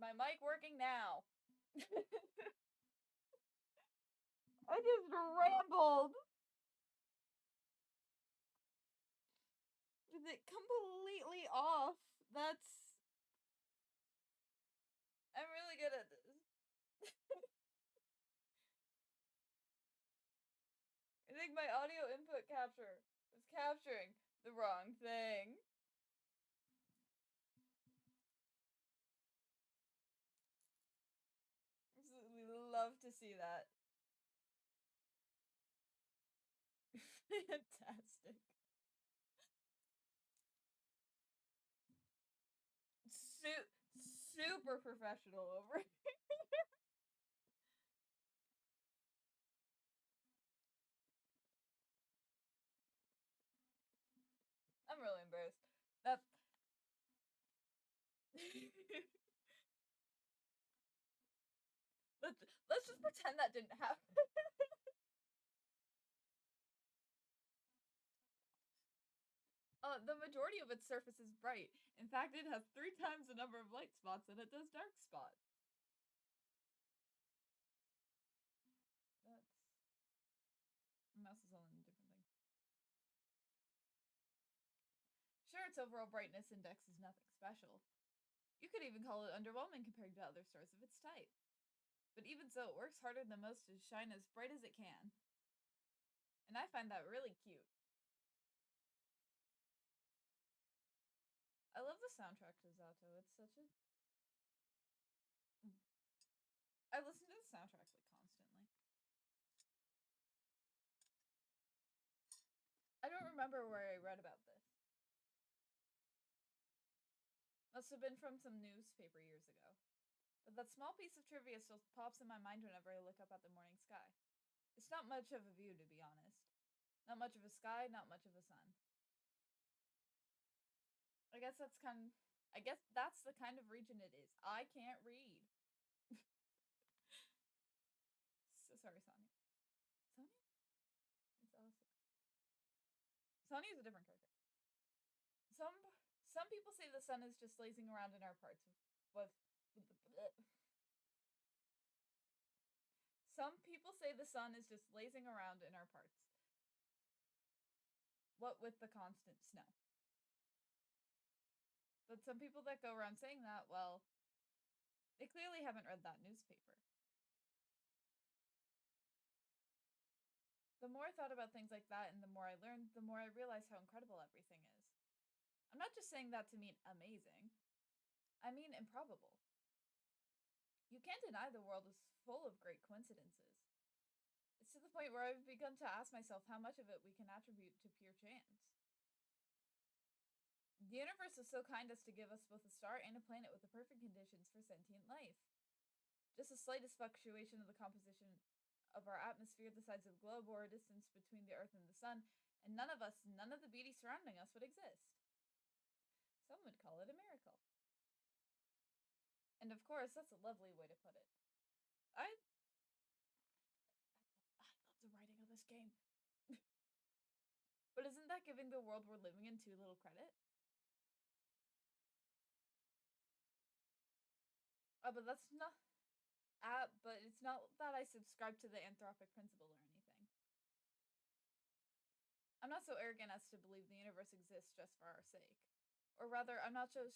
my mic working now? I just rambled. With it completely off. I'm really good at this. I think my audio input capture was capturing the wrong thing. Absolutely love to see that. Fantastic. Super professional over here. I'm really embarrassed. Let's just pretend that didn't happen. The majority of its surface is bright. In fact, it has 3 times the number of light spots than it does dark spots. Mouse is on a different thing. Sure, its overall brightness index is nothing special. You could even call it underwhelming compared to other stars of its type. But even so, it works harder than most to shine as bright as it can. And I find that really cute. I love the soundtrack to Z.A.T.O. It's such a... I listen to the soundtrack like constantly. I don't remember where I read about this. Must have been from some newspaper years ago. But that small piece of trivia still pops in my mind whenever I look up at the morning sky. It's not much of a view, to be honest. Not much of a sky, not much of a sun. I guess that's the kind of region it is. I can't read. So sorry, Sonia. Sonia? It's awesome. Sonia is a different character. Some people say the sun is just lazing around in our parts with Some people say the sun is just lazing around in our parts. What with the constant snow. But some people that go around saying that, well, they clearly haven't read that newspaper. The more I thought about things like that and the more I learned, the more I realized how incredible everything is. I'm not just saying that to mean amazing. I mean improbable. You can't deny the world is full of great coincidences. It's to the point where I've begun to ask myself how much of it we can attribute to pure chance. The universe is so kind as to give us both a star and a planet with the perfect conditions for sentient life. Just the slightest fluctuation of the composition of our atmosphere, the size of the globe, or a distance between the Earth and the Sun, and none of the beauty surrounding us would exist. Some would call it a miracle. And of course, that's a lovely way to put it. I love the writing of this game. But isn't that giving the world we're living in too little credit? But that's not... but it's not that I subscribe to the anthropic principle or anything. I'm not so arrogant as to believe the universe exists just for our sake. Or rather, I'm not so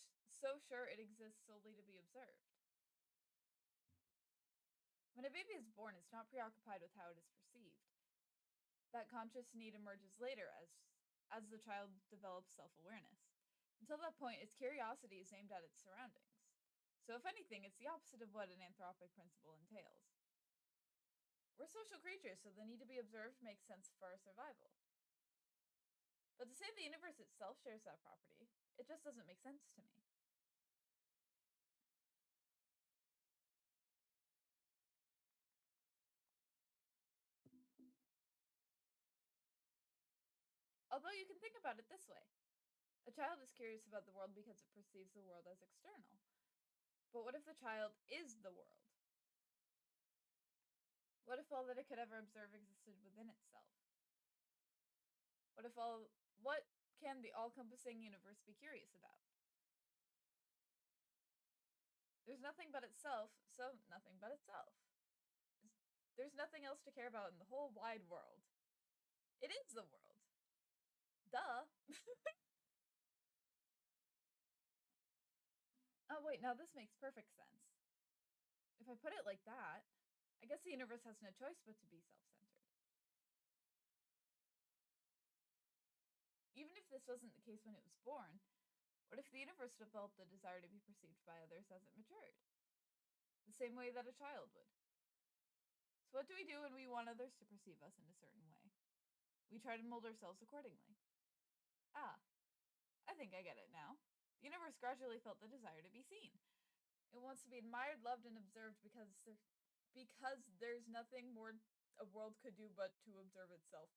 sure it exists solely to be observed. When a baby is born, it's not preoccupied with how it is perceived. That conscious need emerges later as the child develops self-awareness. Until that point, its curiosity is aimed at its surroundings. So if anything, it's the opposite of what an anthropic principle entails. We're social creatures, so the need to be observed makes sense for our survival. But to say the universe itself shares that property, it just doesn't make sense to me. Although you can think about it this way. A child is curious about the world because it perceives the world as external. But what if the child is the world? What if all that it could ever observe existed within itself? What can the all-encompassing universe be curious about? There's nothing but itself, so nothing but itself. There's nothing else to care about in the whole wide world. It is the world. Duh. Oh, wait, now this makes perfect sense. If I put it like that, I guess the universe has no choice but to be self-centered. Even if this wasn't the case when it was born, what if the universe developed the desire to be perceived by others as it matured? The same way that a child would. So what do we do when we want others to perceive us in a certain way? We try to mold ourselves accordingly. Ah, I think I get it now. The universe gradually felt the desire to be seen. It wants to be admired, loved, and observed because there's nothing more a world could do but to observe itself.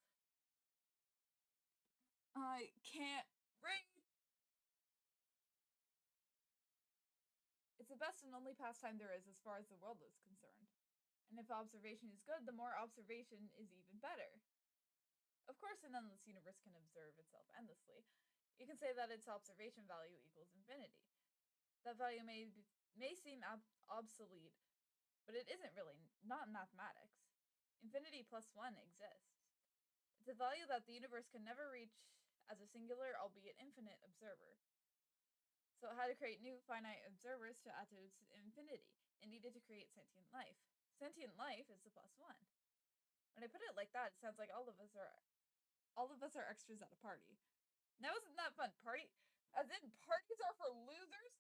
I can't breathe. It's the best and only pastime there is as far as the world is concerned. And if observation is good, the more observation is even better. Of course, an endless universe can observe itself endlessly. You can say that its observation value equals infinity. That value may seem obsolete, but it isn't really, not in mathematics. Infinity plus 1 exists. It's a value that the universe can never reach as a singular, albeit infinite, observer. So it had to create new finite observers to add to its infinity. It needed to create sentient life. Sentient life is the plus 1. When I put it like that, it sounds like all of us are extras at a party. Now isn't that fun? As in parties are for losers?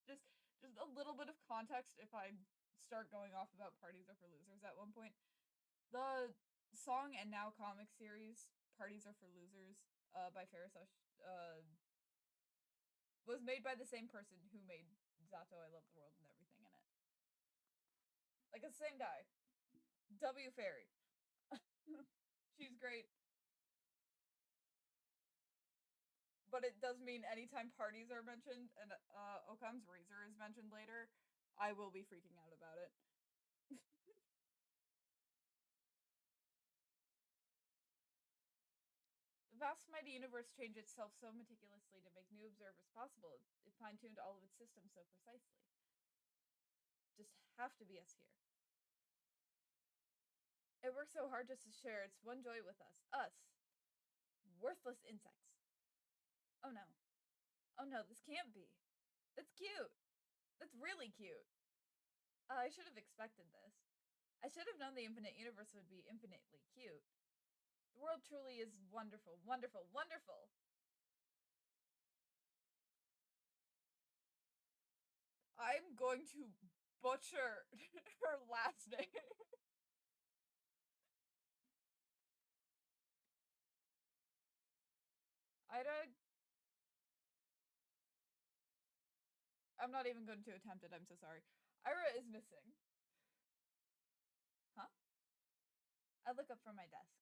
just a little bit of context if I start going off about parties are for losers at one point. The song and now comic series Parties Are for Losers by FERRY was made by the same person who made Z.A.T.O, I Love the World and everything in it. Like, it's the same guy. W. FERRY. She's great. But it does mean anytime parties are mentioned and Occam's razor is mentioned later, I will be freaking out about it. The vast mighty universe changed itself so meticulously to make new observers possible. It fine-tuned all of its systems so precisely. Just have to be us here. It works so hard just to share its one joy with us. Us. Worthless insects. Oh no. Oh no, this can't be. That's cute. That's really cute. I should have expected this. I should have known the infinite universe would be infinitely cute. The world truly is wonderful, wonderful, wonderful. I'm going to butcher her last name. Ida. I'm not even going to attempt it. I'm so sorry. Ira is missing. Huh? I look up from my desk.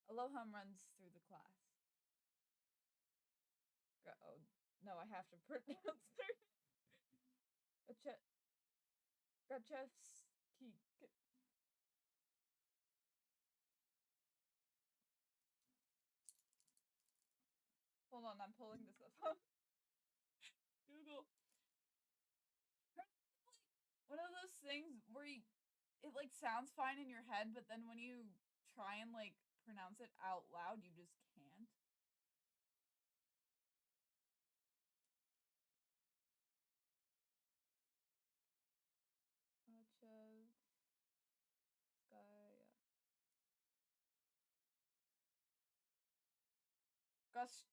A low hum runs through the class. Oh, no, I have to pronounce her. Gachevsky. Hold on, I'm pulling this up. Google. One of those things where it like sounds fine in your head, but then when you try and like pronounce it out loud, you just can't. Gachevskaya. Gus.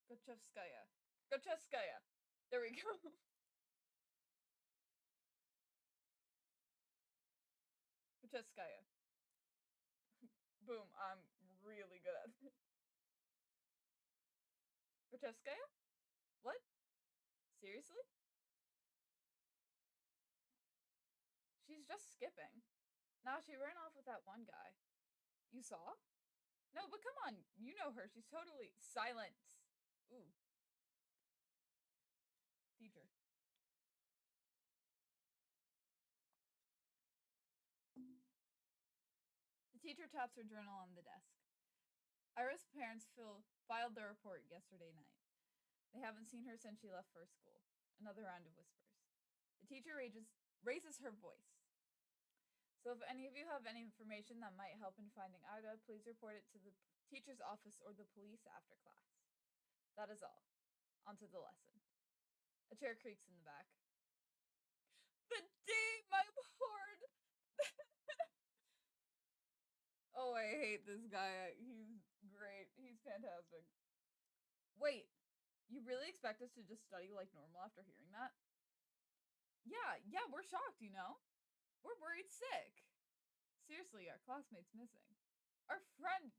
Gachevskaya. Gachevskaya. There we go. Gachevskaya. Boom, I'm really good at it. Gachevskaya? What? Seriously? She's just skipping. Nah, she ran off with that one guy. You saw? No, but come on. You know her. She's totally silence. Ooh. Teacher. The teacher taps her journal on the desk. Ira's parents filed their report yesterday night. They haven't seen her since she left for school. Another round of whispers. The teacher raises her voice. So if any of you have any information that might help in finding Ida, please report it to the teacher's office or the police after class. That is all. On to the lesson. A chair creaks in the back. The day my board! Oh, I hate this guy. He's great. He's fantastic. Wait, you really expect us to just study like normal after hearing that? Yeah, we're shocked, you know? We're worried sick. Seriously, our classmate's missing. Our friend,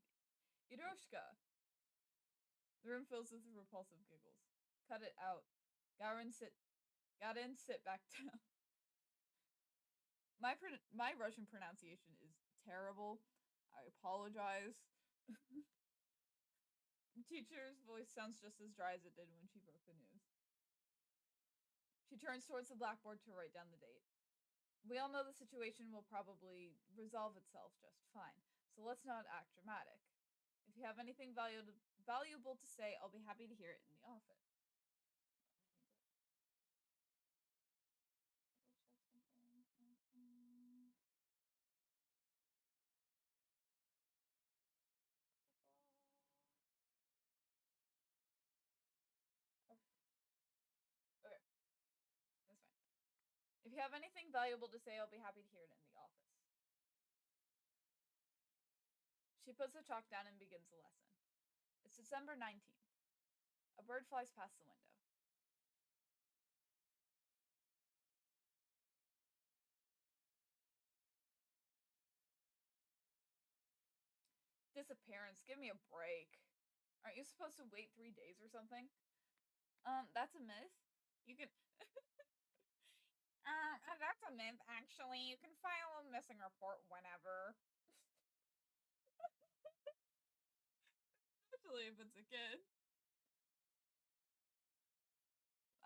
Iroshka. The room fills with repulsive giggles. Cut it out. Garin, sit back down. My Russian pronunciation is terrible. I apologize. Teacher's voice sounds just as dry as it did when she broke the news. She turns towards the blackboard to write down the date. We all know the situation will probably resolve itself just fine, so let's not act dramatic. If you have anything valuable to say, I'll be happy to hear it in the office. Okay, that's fine. If you have anything valuable to say, I'll be happy to hear it in the office. She puts the chalk down and begins the lesson. It's December 19th. A bird flies past the window. Disappearance, give me a break. Aren't you supposed to wait 3 days or something? That's a myth. You can that's a myth, actually. You can file a missing report whenever. Especially if it's a kid.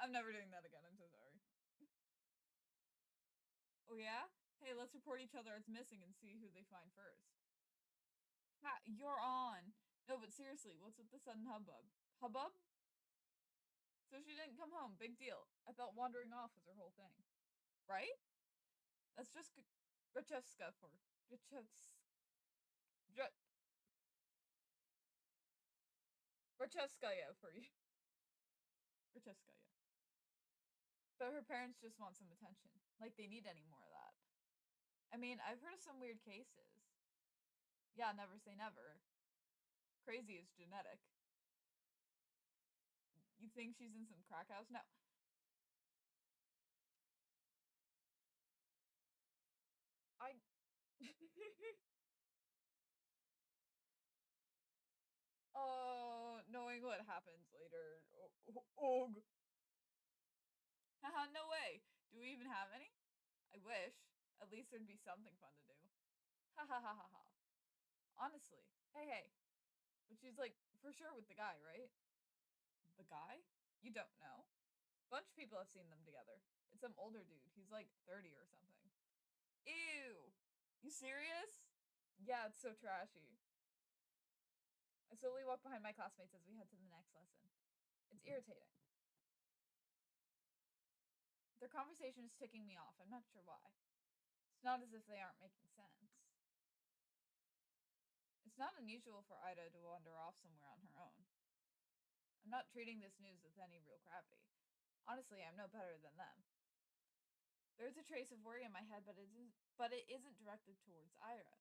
I'm never doing that again, I'm so sorry. Oh yeah? Hey, let's report each other as missing and see who they find first. Ha, you're on. No, but seriously, what's with the sudden hubbub? Hubbub? So she didn't come home, big deal. I thought wandering off was her whole thing. Right? That's just Grachevska for Grachevskaya for you. Grachevskaya. But her parents just want some attention. Like they need any more of that. I mean, I've heard of some weird cases. Yeah, never say never. Crazy is genetic. You think she's in some crack house? No. I. Oh, knowing what happens later. Oh. Haha, no way. Do we even have any? I wish. At least there'd be something fun to do. Ha ha ha ha ha. Honestly. Hey. But she's like, for sure with the guy, right? The guy? You don't know? Bunch of people have seen them together. It's some older dude. He's like 30 or something. Ew. You serious? Yeah, it's so trashy. I slowly walk behind my classmates as we head to the next lesson. It's irritating. Their conversation is ticking me off. I'm not sure why. It's not as if they aren't making sense. It's not unusual for Ida to wander off somewhere on her own. I'm not treating this news with any real gravity. Honestly, I'm no better than them. There's a trace of worry in my head, but it isn't directed towards Ira.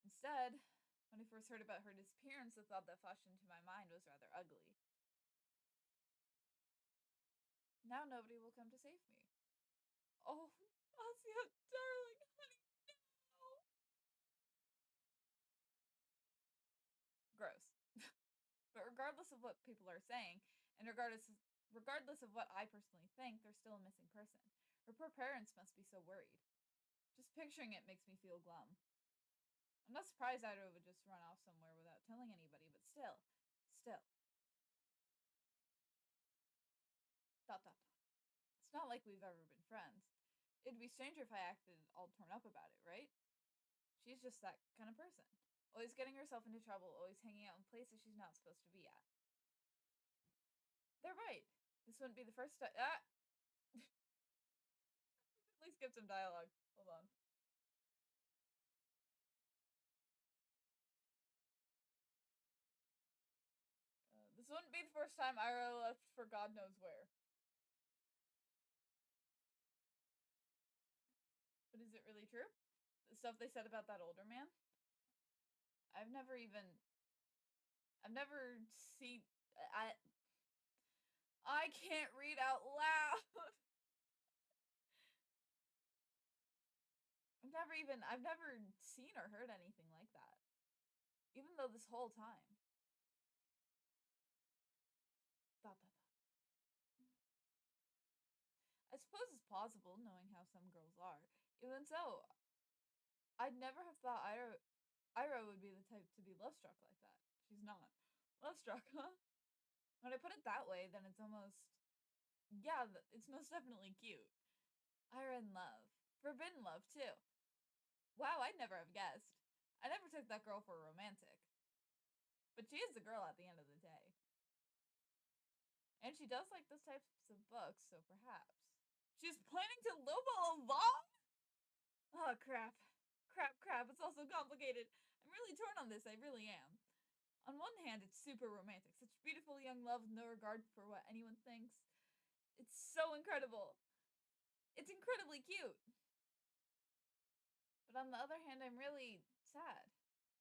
Instead, when I first heard about her disappearance, the thought that flashed into my mind was rather ugly. Now nobody will come to save me. Oh, Asya, darling, honey, no. Gross. But regardless of what people are saying, and regardless of what I personally think, there's still a missing person. Her poor parents must be so worried. Just picturing it makes me feel glum. I'm not surprised Ida would just run off somewhere without telling anybody, but still. Dot dot dot. It's not like we've ever been friends. It'd be stranger if I acted all torn up about it, right? She's just that kind of person. Always getting herself into trouble, always hanging out in places she's not supposed to be at. They're right. This wouldn't be the first time. Ah! At least give some dialogue. Hold on. This wouldn't be the first time Ira left for God knows where. But is it really true? The stuff they said about that older man? I've never seen. I can't read out loud. I've never seen or heard anything like that. Even though this whole time. Dot, dot, dot. I suppose it's possible, knowing how some girls are. Even so, I'd never have thought Ira would be the type to be love struck like that. She's not. Love struck, huh? When I put it that way, then it's almost. Yeah, it's most definitely cute. Ira in love. Forbidden love, too. Wow, I'd never have guessed. I never took that girl for a romantic. But she is the girl at the end of the day. And she does like those types of books, so perhaps. She's planning to Lobo along? Oh, crap. Crap. It's all so complicated. I'm really torn on this, I really am. On one hand, it's super romantic. Such beautiful young love with no regard for what anyone thinks. It's so incredible. It's incredibly cute. But on the other hand, I'm really sad.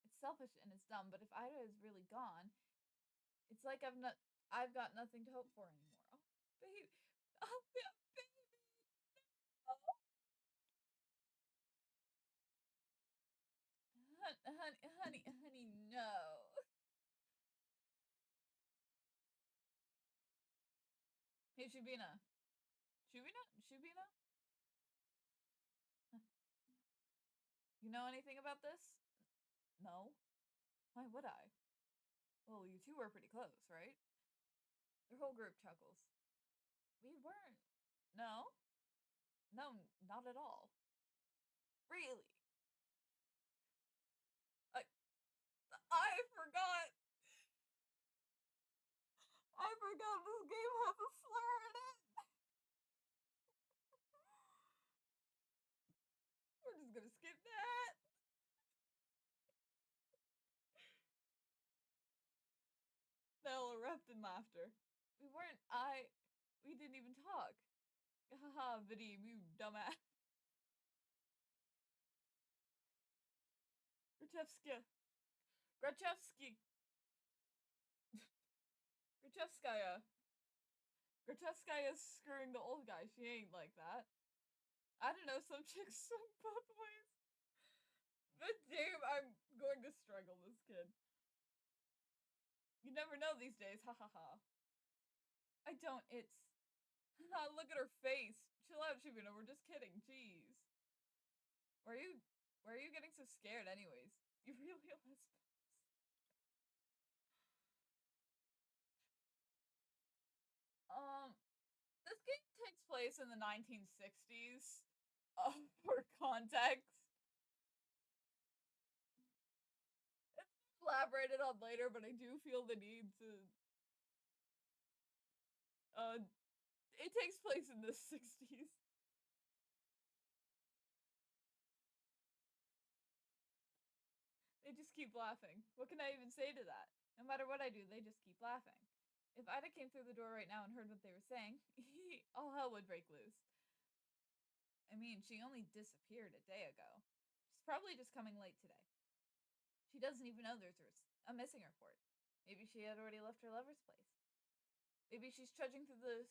It's selfish and it's dumb, but if Ida is really gone, it's like I've got nothing to hope for anymore. Oh, baby. Oh, baby. Oh. Honey, no. Hey, Shubina. Shubina? You know anything about this? No. Why would I? Well, you two were pretty close, right? Their whole group chuckles. We weren't. No? No, not at all. Really? I forgot. I forgot this game has a slur in it. We're just gonna skip that. They'll erupt in laughter. We weren't. We didn't even talk. Haha, Vadim, you dumbass. Grachevska. Grachevsky. Grachevskaya. Grachevskaya's screwing the old guy. She ain't like that. I don't know, some chicks swing both ways. But damn, I'm going to strangle this kid. You never know these days, ha ha ha. I don't, it's. Look at her face. Chill out, Shibuna, we're just kidding, jeez. Why are you getting so scared anyways? You really a lesbian. This game takes place in the 1960s. For context. It's elaborated on later, but I do feel the need to. It takes place in the 60s. They just keep laughing. What can I even say to that? No matter what I do, they just keep laughing. If Ida came through the door right now and heard what they were saying, all hell would break loose. I mean, she only disappeared a day ago. She's probably just coming late today. She doesn't even know there's a missing report. Maybe she had already left her lover's place. Maybe she's trudging through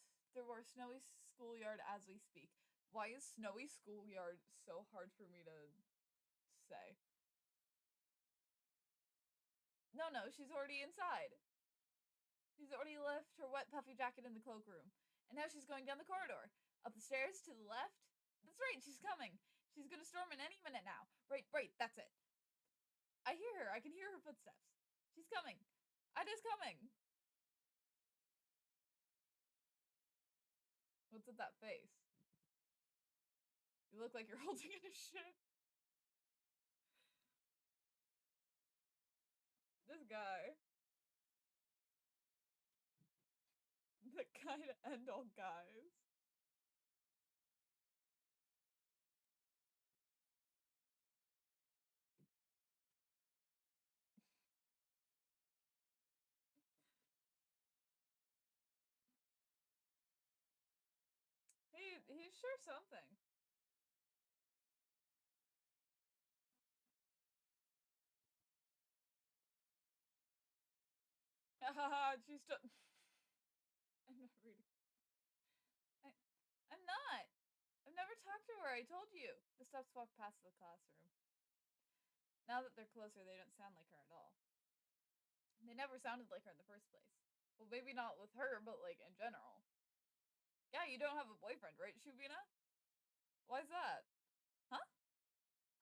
our snowy schoolyard as we speak. Why is snowy schoolyard so hard for me to say? No, she's already inside. She's already left her wet puffy jacket in the cloakroom. And now she's going down the corridor. Up the stairs to the left. That's right, she's coming. She's gonna storm in any minute now. Right, that's it. I hear her. I can hear her footsteps. She's coming. Ida's coming. What's with that face? You look like you're holding in a shit. guy to end all guys. He's sure something. Haha, she's still. I'm not reading. I, I'm not. I've never talked to her. I told you. The steps walk past the classroom. Now that they're closer, they don't sound like her at all. They never sounded like her in the first place. Well, maybe not with her, but like in general. Yeah, you don't have a boyfriend, right, Shubina? Why's that? Huh?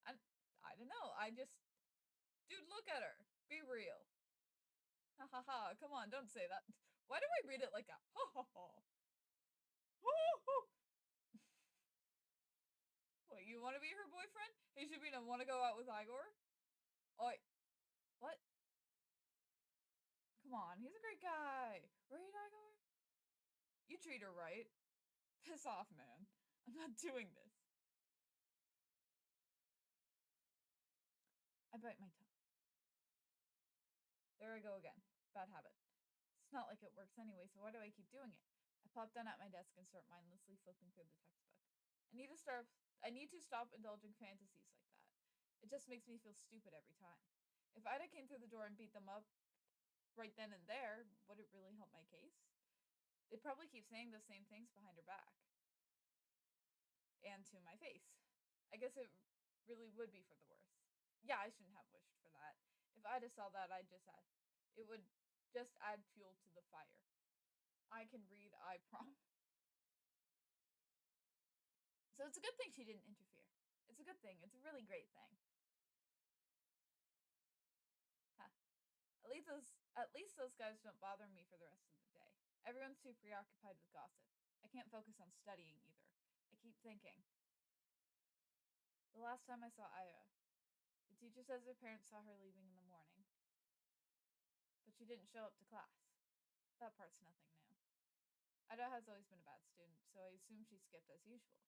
I, I don't know. I just. Dude, look at her. Be real. Ha ha ha. Come on, don't say that. Why do I read it like that? Ha ha ha. Wait, you want to be her boyfriend? Hey, Shubina, want to go out with Igor? Oi. What? Come on, he's a great guy. Right, Igor? You treat her right. Piss off, man. I'm not doing this. I bite my tongue. There I go again. Bad habit. It's not like it works anyway, so why do I keep doing it? I plop down at my desk and start mindlessly flipping through the textbook. I need to stop indulging fantasies like that. It just makes me feel stupid every time. If Ida came through the door and beat them up right then and there, would it really help my case? They'd probably keep saying the same things behind her back. And to my face. I guess it really would be for the worse. Yeah, I shouldn't have wished for that. If Ida saw that, it would just add fuel to the fire. I can read, I promise. So it's a good thing she didn't interfere. It's a good thing. It's a really great thing. Huh. At least those guys don't bother me for the rest of the day. Everyone's too preoccupied with gossip. I can't focus on studying either. I keep thinking. The last time I saw Aya, the teacher says her parents saw her leaving in the morning, but she didn't show up to class. That part's nothing new. Ida has always been a bad student, so I assume she skipped as usual.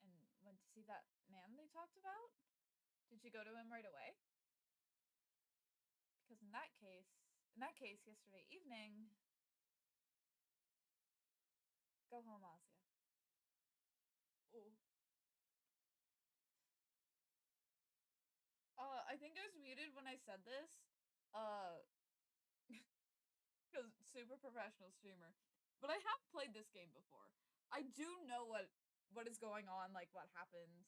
And went to see that man they talked about? Did she go to him right away? Because in that case, yesterday evening. Go home, Asia. Ooh. I think I was muted when I said this. Because super professional streamer. But I have played this game before. I do know what is going on, like what happens.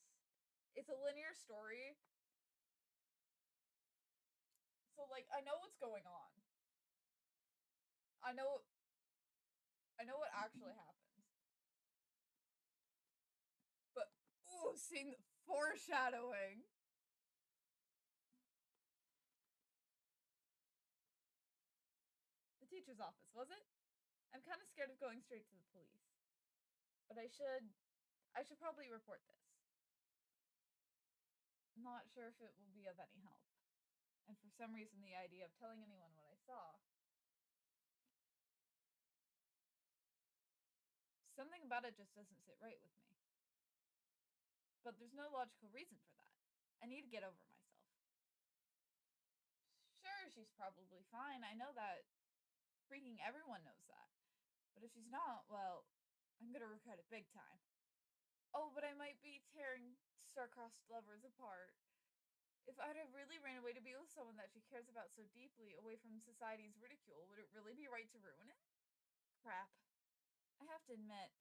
It's a linear story. So like I know what's going on. I know what actually happens. But ooh, seeing the foreshadowing. The teacher's office, was it? I'm kind of scared of going straight to the police. But I should probably report this. Not sure if it will be of any help. And for some reason the idea of telling anyone what I saw. Something about it just doesn't sit right with me. But there's no logical reason for that. I need to get over myself. Sure, she's probably fine. I know that. Freaking everyone knows that. But if she's not, well, I'm gonna regret it big time. Oh, but I might be tearing star-crossed lovers apart. If Ida really ran away to be with someone that she cares about so deeply, away from society's ridicule, would it really be right to ruin it? Crap. I have to admit,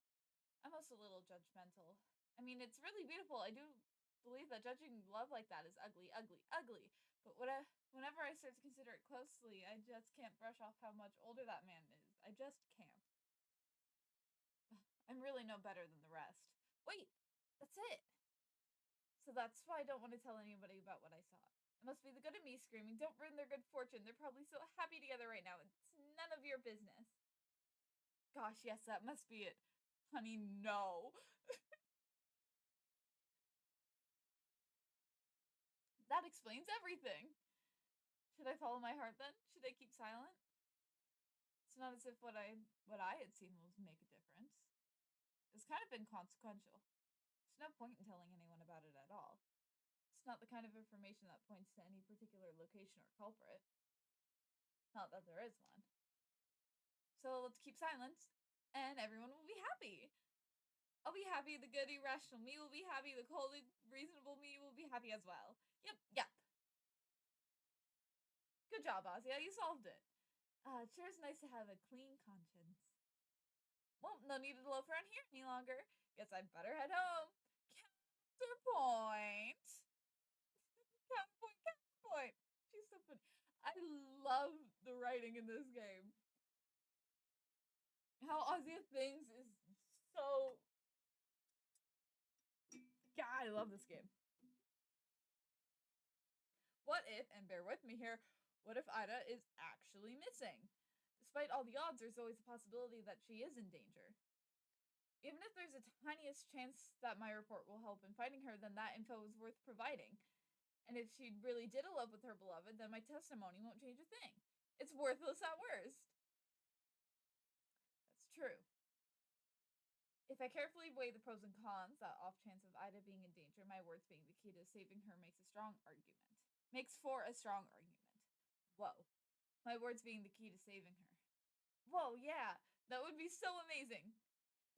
I'm also a little judgmental. I mean, it's really beautiful. I do believe that judging love like that is ugly, ugly, ugly. But whenever I start to consider it closely, I just can't brush off how much older that man is. I just can't. I'm really no better than the rest. Wait, that's it. So that's why I don't want to tell anybody about what I saw. It must be the good of me screaming, don't ruin their good fortune. They're probably so happy together right now. It's none of your business. Gosh, yes, that must be it. Honey, no. That explains everything. Should I follow my heart then? Should I keep silent? It's not as if what I had seen was make a difference. It's kind of inconsequential. There's no point in telling anyone about it at all. It's not the kind of information that points to any particular location or culprit. Not that there is one. So let's keep silence, and everyone will be happy. I'll be happy, the good irrational me will be happy, the cold reasonable me will be happy as well. Yep. Good job, Ozzy. You solved it. It sure is nice to have a clean conscience. Well, no need to loaf around here any longer. Guess I'd better head home. Counterpoint. Counterpoint. She's so funny. I love the writing in this game. How Ozzy thinks is so. God, I love this game. What if, and bear with me here, what if Ida is actually missing? Despite all the odds, there's always a possibility that she is in danger. Even if there's the tiniest chance that my report will help in finding her, then that info is worth providing. And if she really did elope with her beloved, then my testimony won't change a thing. It's worthless at worst. That's true. If I carefully weigh the pros and cons, that off chance of Ida being in danger, my words being the key to saving her makes for a strong argument. Whoa. My words being the key to saving her. Whoa, yeah, that would be so amazing.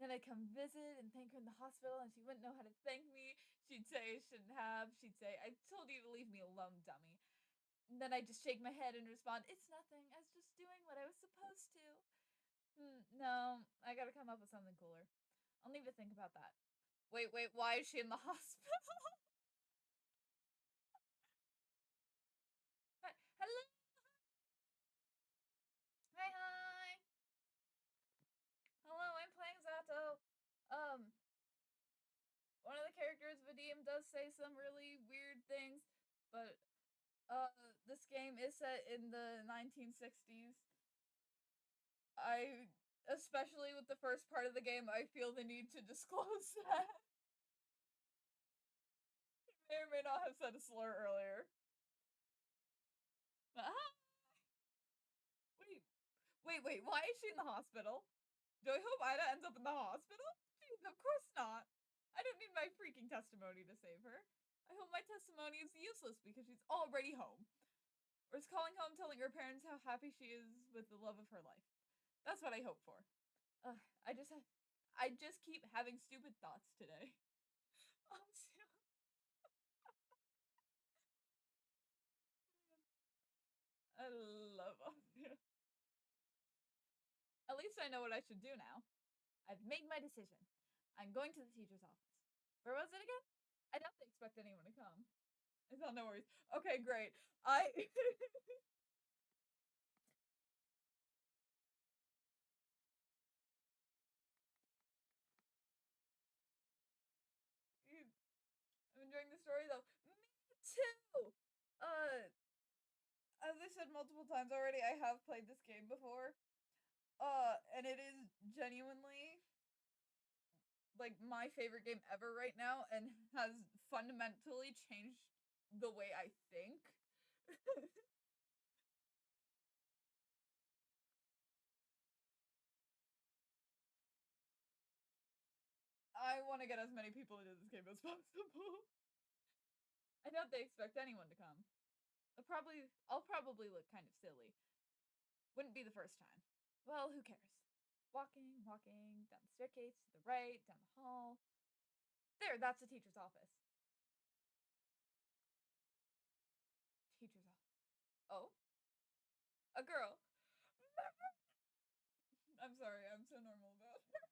Then I'd come visit and thank her in the hospital, and she wouldn't know how to thank me. She'd say I shouldn't have. She'd say, I told you to leave me alone, dummy. And then I'd just shake my head and respond, it's nothing. I was just doing what I was supposed to. No, I gotta come up with something cooler. I'll need to think about that. Wait, why is she in the hospital? Hello? Hi. Hello, I'm playing Z.A.T.O. One of the characters of a DM does say some really weird things, but this game is set in the 1960s. Especially with the first part of the game, I feel the need to disclose that. May or may not have said a slur earlier. Wait, why is she in the hospital? Do I hope Ida ends up in the hospital? Jeez, of course not. I don't need my freaking testimony to save her. I hope my testimony is useless because she's already home. Or is calling home telling her parents how happy she is with the love of her life. That's what I hope for. I just keep having stupid thoughts today. I love Ozzy. At least I know what I should do now. I've made my decision. I'm going to the teacher's office. Where was it again? I doubt they expect anyone to come. I thought no worries. Okay, great. I'm enjoying the story though. Me too! As I said multiple times already, I have played this game before. And it is genuinely like my favorite game ever right now and has fundamentally changed the way I think. I want to get as many people into this game as possible. I doubt they expect anyone to come. I'll probably look kind of silly. Wouldn't be the first time. Well, who cares? Walking, down the staircase, to the right, down the hall. There, that's the teacher's office. Teacher's office. Oh? A girl. I'm sorry, I'm so normal about it.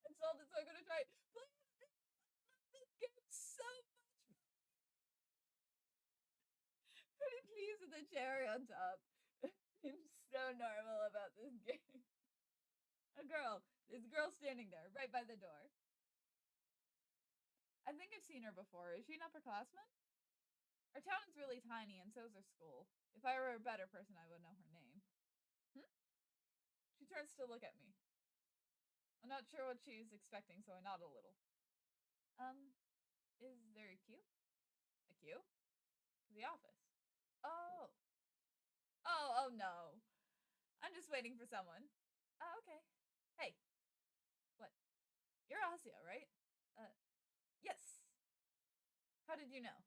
I solved it, so I'm gonna try it. Please, this game so much. Pretty please with the cherry on top. I'm so normal about this game. A girl. There's a girl standing there, right by the door. I think I've seen her before. Is she an upperclassman? Our town is really tiny, and so is our school. If I were a better person, I would know her name. She turns to look at me. I'm not sure what she's expecting, so I nod a little. Is there a queue? A queue? To the office. Oh. Oh no. I'm just waiting for someone. Okay. Hey. What? You're Asia, right? Yes. How did you know?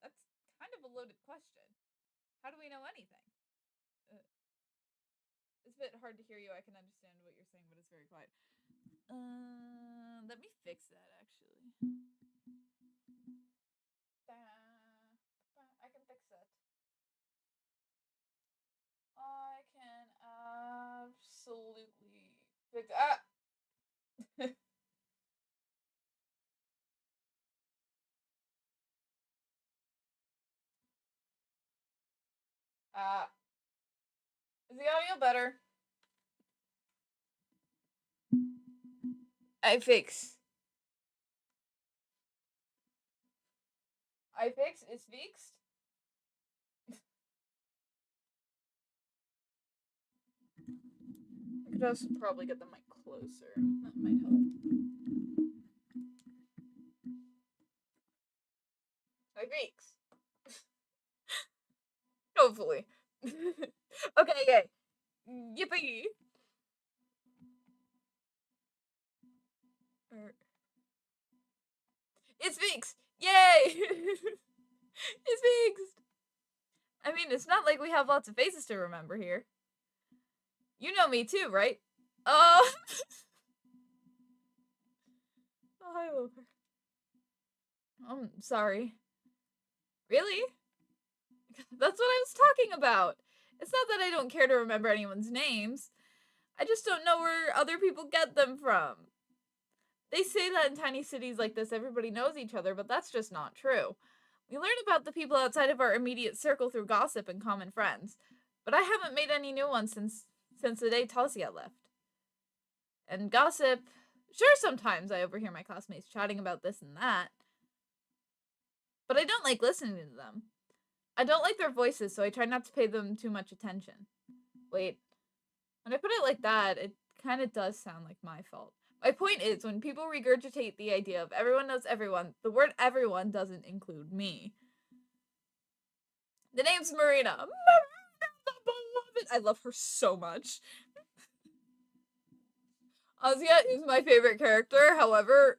That's kind of a loaded question. How do we know anything? Uh, it's a bit hard to hear you. I can understand what you're saying, but it's very quiet. Let me fix that, actually. I can fix it. I can absolutely fix. uh, is the audio better? I fix. I fix. It's fixed. I could also probably get the mic closer. That might help. I fix. Hopefully. Okay. Yippee. It's fixed. Yay! It's fixed. I mean, it's not like we have lots of faces to remember here. You know me too, right? Oh. Oh, I love her. I'm sorry. Really? That's what I was talking about. It's not that I don't care to remember anyone's names. I just don't know where other people get them from. They say that in tiny cities like this, everybody knows each other, but that's just not true. We learn about the people outside of our immediate circle through gossip and common friends. But I haven't made any new ones since the day Talia left. And gossip, sure, sometimes I overhear my classmates chatting about this and that. But I don't like listening to them. I don't like their voices, so I try not to pay them too much attention. Wait, when I put it like that, it kind of does sound like my fault. My point is, when people regurgitate the idea of everyone knows everyone, the word everyone doesn't include me. The name's Marina. Marina the beloved! I love her so much. Asia is my favorite character, however,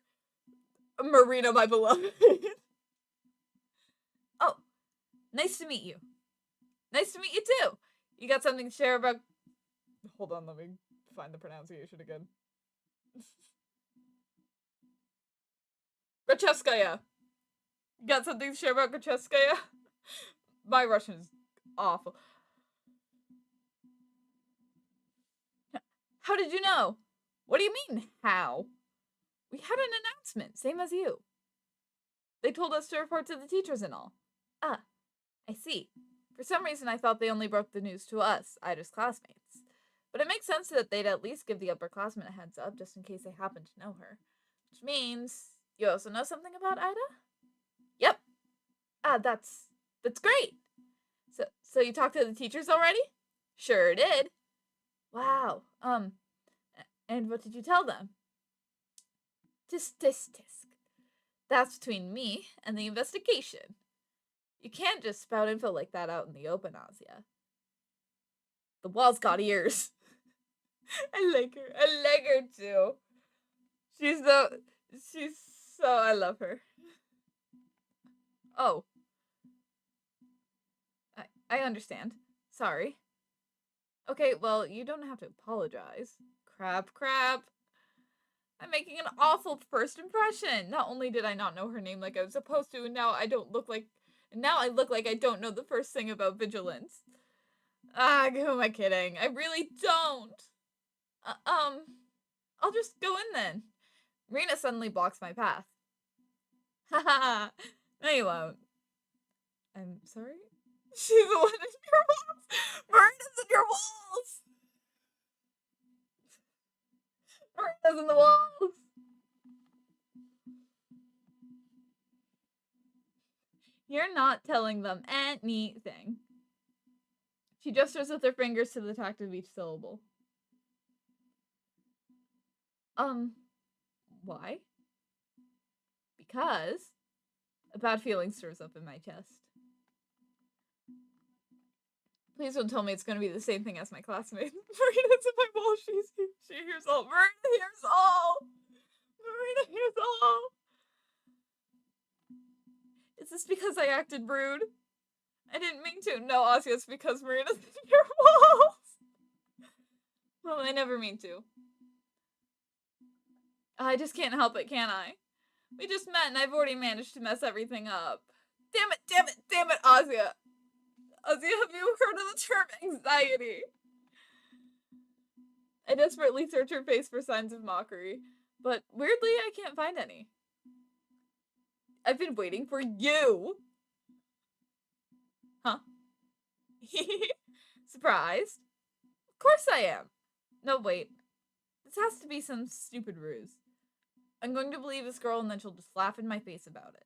Marina, my beloved. Oh, nice to meet you. Nice to meet you too. You got something to share about... Hold on, let me find the pronunciation again. Grachevskaya. You got something to share about Grachevskaya? My Russian is awful. How did you know? What do you mean, how? We had an announcement, same as you. They told us to report to the teachers and all. Ah, I see. For some reason, I thought they only broke the news to us, Ida's classmates. But it makes sense that they'd at least give the upperclassmen a heads up, just in case they happen to know her. Which means you also know something about Ida? Yep. Ah, that's great. So you talked to the teachers already? Sure did. Wow. And what did you tell them? Tisk. That's between me and the investigation. You can't just spout info like that out in the open, Asia. The wall's got ears. I like her. I like her too. She's so, I love her. Oh. I understand. Sorry. Okay, well, you don't have to apologize. Crap. I'm making an awful first impression. Not only did I not know her name like I was supposed to, and now I look like I don't know the first thing about vigilance. Ah, who am I kidding? I really don't. I'll just go in then. Rena suddenly blocks my path. Haha. No, you won't. I'm sorry? She's the one in your walls! Marina's in your walls! Marina's in the walls! You're not telling them anything. She gestures with her fingers to the tact of each syllable. Why? Because a bad feeling stirs up in my chest. Please don't tell me it's gonna be the same thing as my classmate. Marina's in my wall. She hears all. Marina hears all. Marina hears all. Is this because I acted rude? I didn't mean to. No, Ozzy, it's because Marina's in your walls. Well, I never mean to. I just can't help it, can I? We just met and I've already managed to mess everything up. Damn it, damn it, damn it, Ozzy. Ozzy, have you heard of the term anxiety? I desperately search her face for signs of mockery, but weirdly, I can't find any. I've been waiting for you. Huh? Surprised? Of course I am. No, wait. This has to be some stupid ruse. I'm going to believe this girl and then she'll just laugh in my face about it.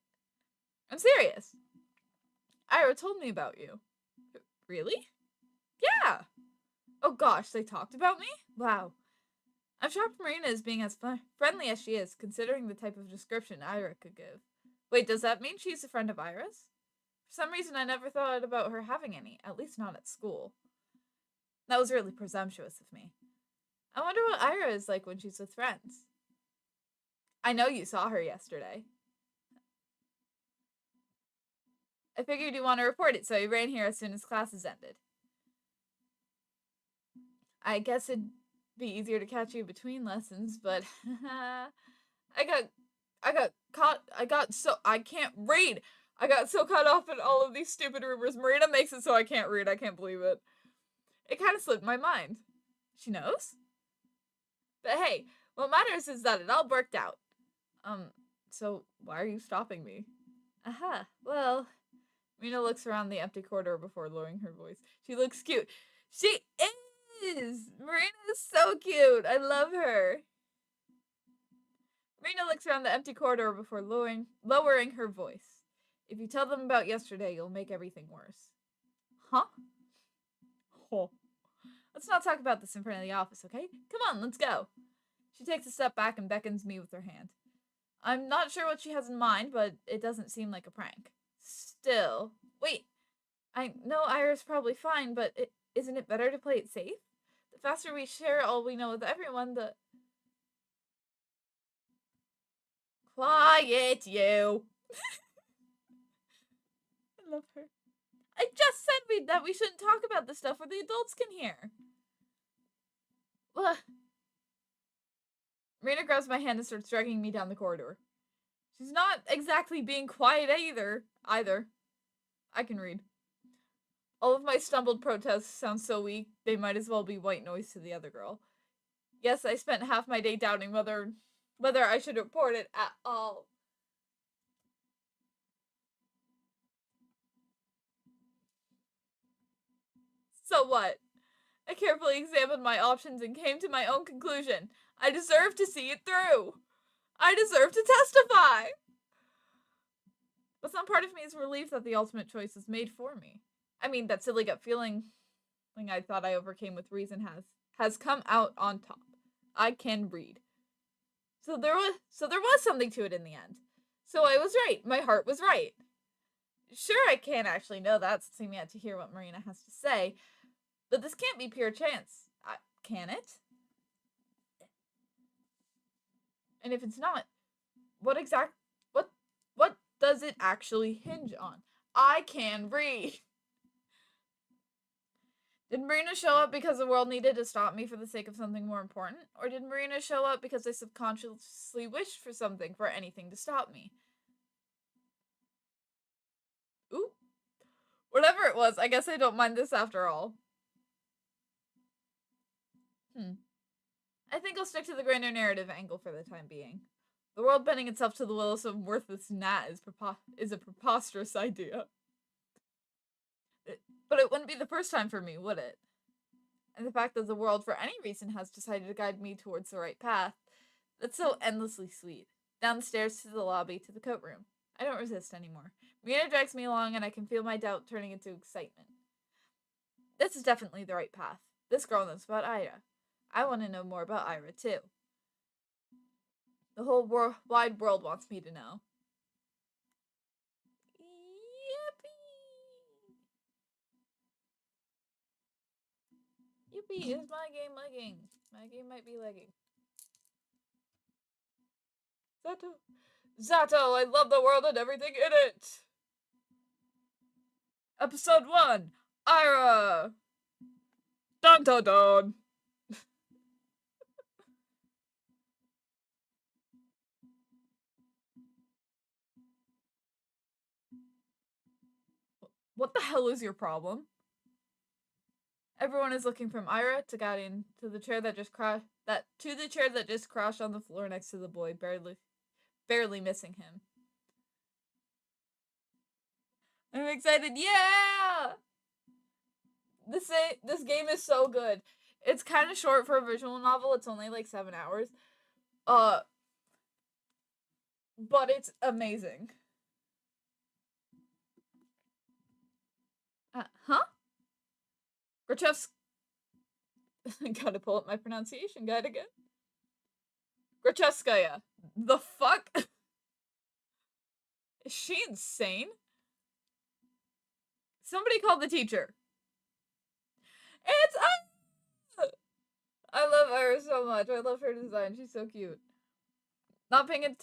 I'm serious. Ira told me about you. Really? Yeah. Oh gosh, they talked about me? Wow. I'm shocked Marina is being as friendly as she is, considering the type of description Ira could give. Wait, does that mean she's a friend of Ira's? For some reason, I never thought about her having any, at least not at school. That was really presumptuous of me. I wonder what Ira is like when she's with friends. I know you saw her yesterday. I figured you want to report it, so I ran here as soon as classes ended. I guess it'd be easier to catch you between lessons, but I can't read. I got so caught up in all of these stupid rumors. Marina makes it so I can't read. I can't believe it. It kind of slipped my mind. She knows? But hey, what matters is that it all worked out. So why are you stopping me? Aha, well... Marina looks around the empty corridor before lowering her voice. She looks cute. She is! Marina is so cute. I love her. Marina looks around the empty corridor before lowering her voice. If you tell them about yesterday, you'll make everything worse. Huh? Oh. Let's not talk about this in front of the office, okay? Come on, let's go. She takes a step back and beckons me with her hand. I'm not sure what she has in mind, but it doesn't seem like a prank. Still. Wait. I know Ira's probably fine, but isn't it better to play it safe? The faster we share all we know with everyone, the... Quiet, you! I love her. I just said that we shouldn't talk about this stuff where the adults can hear. Ugh. Marina grabs my hand and starts dragging me down the corridor. She's not exactly being quiet either. I can read. All of my stumbled protests sound so weak, they might as well be white noise to the other girl. Yes, I spent half my day doubting whether I should report it at all. So what? I carefully examined my options and came to my own conclusion. I deserve to see it through. I deserve to testify. But some part of me is relieved that the ultimate choice is made for me. I mean, that silly gut feeling I thought I overcame with reason has come out on top. I can read. So there was something to it in the end. So I was right. My heart was right. Sure, I can't actually know that since I'm yet to hear what Marina has to say, but this can't be pure chance. Can it? And if it's not, what does it actually hinge on? I can read. Did Marina show up because the world needed to stop me for the sake of something more important? Or did Marina show up because I subconsciously wished for something, for anything to stop me? Ooh. Whatever it was, I guess I don't mind this after all. I think I'll stick to the grander narrative angle for the time being. The world bending itself to the will of some worthless gnat is a preposterous idea. But it wouldn't be the first time for me, would it? And the fact that the world, for any reason, has decided to guide me towards the right path, that's so endlessly sweet. Down the stairs to the lobby, to the coat room. I don't resist anymore. Marina drags me along and I can feel my doubt turning into excitement. This is definitely the right path. This girl knows about Ira. I want to know more about Ira, too. The whole wide world wants me to know. Yippee! Yippee, is my game lagging? My game might be lagging. Z.A.T.O. Z.A.T.O, I love the world and everything in it! Episode 1, Ira! Dun dun dun! What the hell is your problem? Everyone is looking from Ira to Guardian to the chair that just crashed on the floor next to the boy, barely missing him. I'm excited. Yeah! This game is so good. It's kind of short for a visual novel. It's only like 7 hours. But it's amazing. Huh? Grachevsk. Gotta pull up my pronunciation guide again. Grachevskaya. The fuck? Is she insane? Somebody call the teacher. It's I love Ira so much. I love her design. She's so cute. Not paying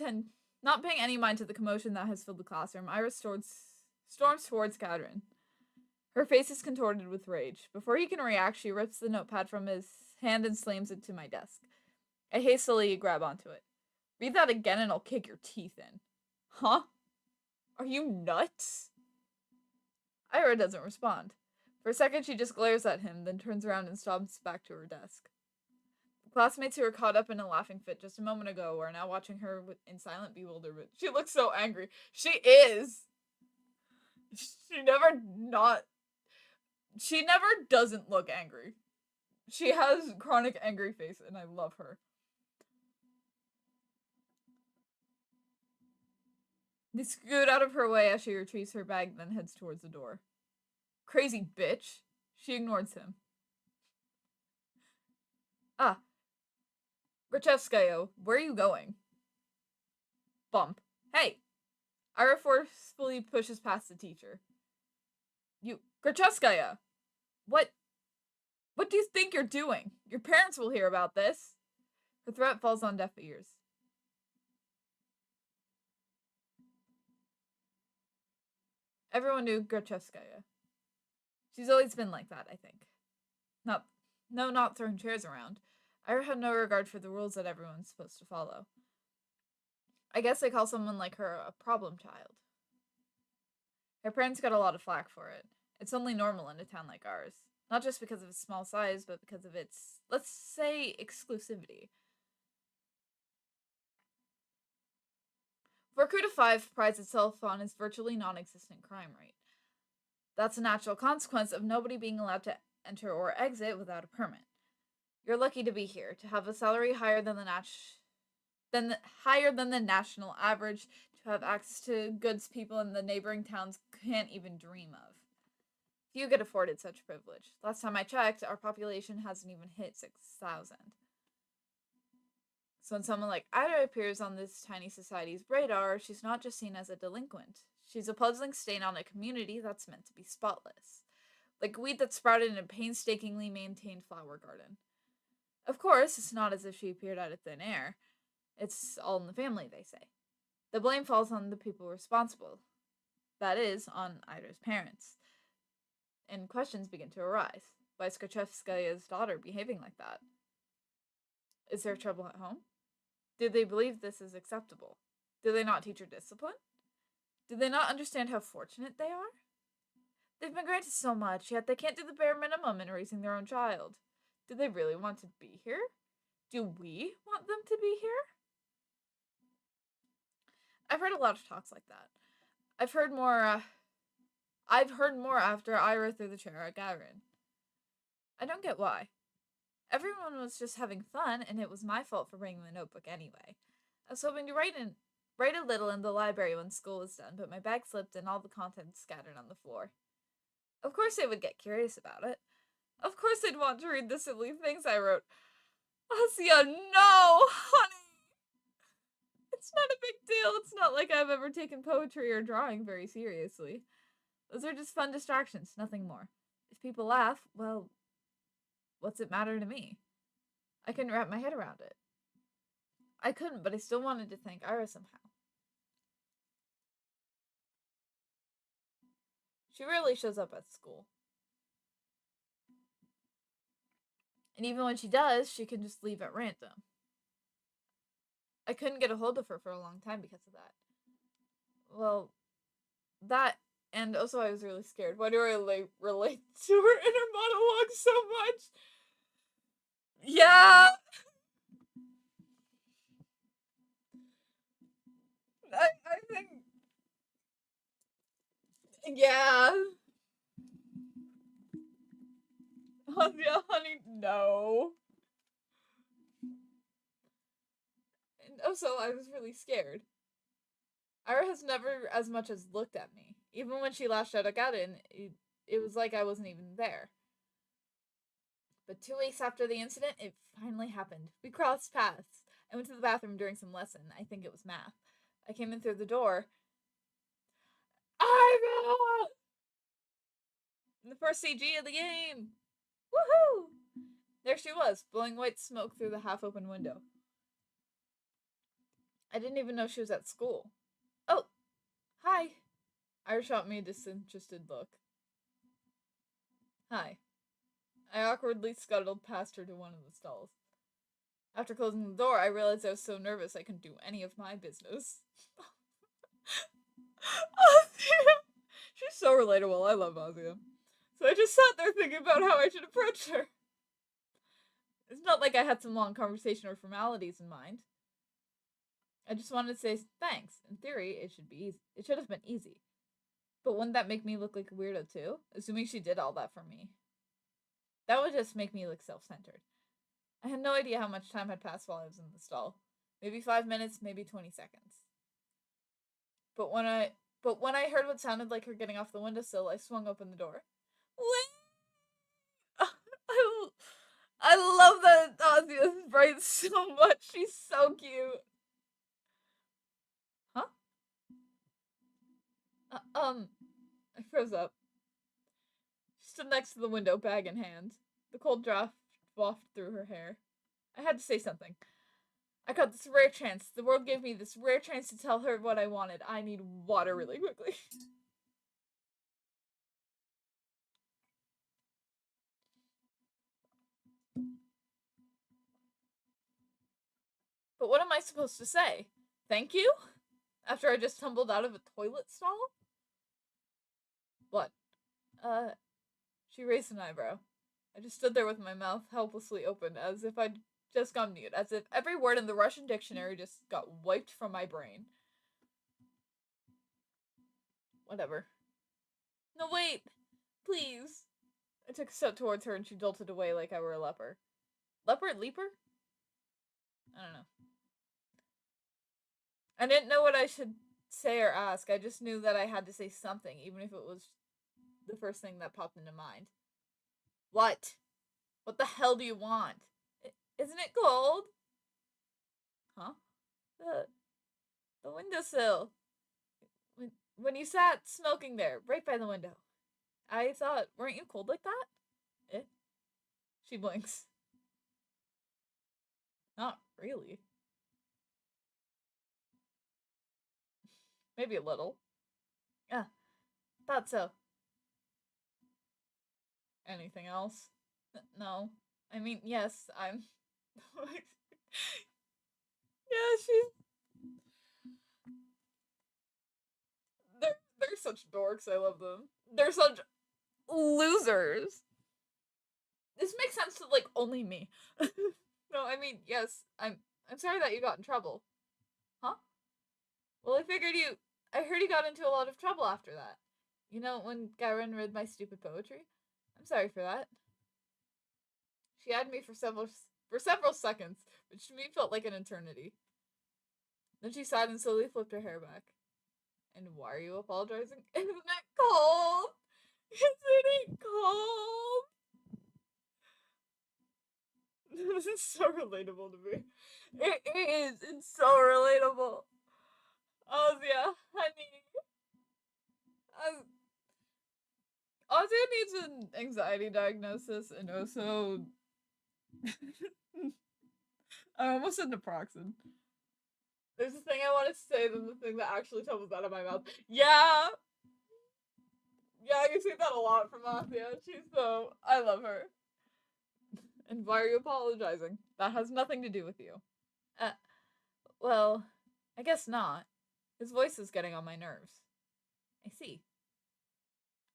any mind to the commotion that has filled the classroom, Ira storms towards Kadrin. Her face is contorted with rage. Before he can react, she rips the notepad from his hand and slams it to my desk. I hastily grab onto it. Read that again and I'll kick your teeth in. Huh? Are you nuts? Ira doesn't respond. For a second, she just glares at him, then turns around and stomps back to her desk. The classmates who were caught up in a laughing fit just a moment ago are now watching her in silent bewilderment. She looks so angry. She is! She never doesn't look angry. She has chronic angry face, and I love her. They scoot out of her way as she retrieves her bag, then heads towards the door. Crazy bitch. She ignores him. Ah. Grachevskaya, where are you going? Bump. Hey! Ira forcefully pushes past the teacher. You, Grachevskaya! What do you think you're doing? Your parents will hear about this. Her threat falls on deaf ears. Everyone knew Grachevskaya. She's always been like that, I think. Not throwing chairs around. Ira had no regard for the rules that everyone's supposed to follow. I guess they call someone like her a problem child. Her parents got a lot of flack for it. It's only normal in a town like ours. Not just because of its small size, but because of its, let's say, exclusivity. Vorkuta 5 prides itself on its virtually non-existent crime rate. That's a natural consequence of nobody being allowed to enter or exit without a permit. You're lucky to be here, to have a salary higher than the national average, to have access to goods people in the neighboring towns can't even dream of. Few could afford such privilege. Last time I checked, our population hasn't even hit 6,000. So when someone like Ida appears on this tiny society's radar, she's not just seen as a delinquent. She's a puzzling stain on a community that's meant to be spotless. Like weed that sprouted in a painstakingly maintained flower garden. Of course, it's not as if she appeared out of thin air. It's all in the family, they say. The blame falls on the people responsible. That is, on Ida's parents. And questions begin to arise. Why is Grachevskaya's daughter behaving like that? Is there trouble at home? Do they believe this is acceptable? Do they not teach her discipline? Do they not understand how fortunate they are? They've been granted so much, yet they can't do the bare minimum in raising their own child. Do they really want to be here? Do we want them to be here? I've heard a lot of talks like that. I've heard more after Ira threw the chair at Gavin. I don't get why. Everyone was just having fun, and it was my fault for bringing the notebook anyway. I was hoping to write a little in the library when school was done, but my bag slipped and all the contents scattered on the floor. Of course they would get curious about it. Of course they'd want to read the silly things I wrote. Asya, no, honey! It's not a big deal. It's not like I've ever taken poetry or drawing very seriously. Those are just fun distractions, nothing more. If people laugh, well, what's it matter to me? I couldn't wrap my head around it. I couldn't, but I still wanted to thank Ira somehow. She rarely shows up at school. And even when she does, she can just leave at random. I couldn't get a hold of her for a long time because of that. Well, that, and also I was really scared. Why do I relate to her inner monologue so much? Yeah! I think... Yeah. Yeah, honey, no. And also, I was really scared. Ira has never as much as looked at me. Even when she lashed out at Gaden, it was like I wasn't even there. But 2 weeks after the incident, it finally happened. We crossed paths. I went to the bathroom during some lesson. I think it was math. I came in through the door. Ira! The first CG of the game! Woohoo! There she was, blowing white smoke through the half-open window. I didn't even know she was at school. Oh, hi. Ira shot me a disinterested look. Hi. I awkwardly scuttled past her to one of the stalls. After closing the door, I realized I was so nervous I couldn't do any of my business. Ozia! She's so relatable. I love Ozia. So I just sat there thinking about how I should approach her. It's not like I had some long conversation or formalities in mind. I just wanted to say thanks. In theory, it should be easy. It should have been easy. But wouldn't that make me look like a weirdo too? Assuming she did all that for me. That would just make me look self-centered. I had no idea how much time had passed while I was in the stall. Maybe 5 minutes, maybe 20 seconds. But when I heard what sounded like her getting off the windowsill, I swung open the door. I love that Ozia's bright so much. She's so cute. Huh? I froze up. She stood next to the window, bag in hand. The cold draft wafted through her hair. I had to say something. I got this rare chance. The world gave me this rare chance to tell her what I wanted. I need water really quickly. But what am I supposed to say? Thank you? After I just tumbled out of a toilet stall? What? She raised an eyebrow. I just stood there with my mouth helplessly open, as if I'd just gone mute, as if every word in the Russian dictionary just got wiped from my brain. Whatever. No, wait! Please! I took a step towards her and she jolted away like I were a leper. Leopard? Leaper? I don't know. I didn't know what I should say or ask. I just knew that I had to say something, even if it was the first thing that popped into mind. What? What the hell do you want? Isn't it cold? Huh? The windowsill. When you sat smoking there, right by the window. I thought, weren't you cold like that? Eh? She blinks. Not really. Maybe a little. Ah, thought so. Anything else? No. I mean, yes, I'm... yeah, she's... They're such dorks, I love them. They're such losers. This makes sense to, like, only me. No, I mean, yes, I'm sorry that you got in trouble. Huh? Well, I heard you got into a lot of trouble after that. You know, when Garen read my stupid poetry? I'm sorry for that. She eyed me for several seconds, which to me felt like an eternity. Then she sighed and slowly flipped her hair back. And why are you apologizing? Isn't it cold? Isn't it cold? This is so relatable to me. It is. It's so relatable. Ozia, honey. Ozia needs an anxiety diagnosis and also I almost said naproxen. There's a thing I want to say, then the thing that actually tumbles out of my mouth. Yeah! Yeah, you say that a lot from Athia. She's so... I love her. And why are you apologizing? That has nothing to do with you. Well, I guess not. His voice is getting on my nerves. I see.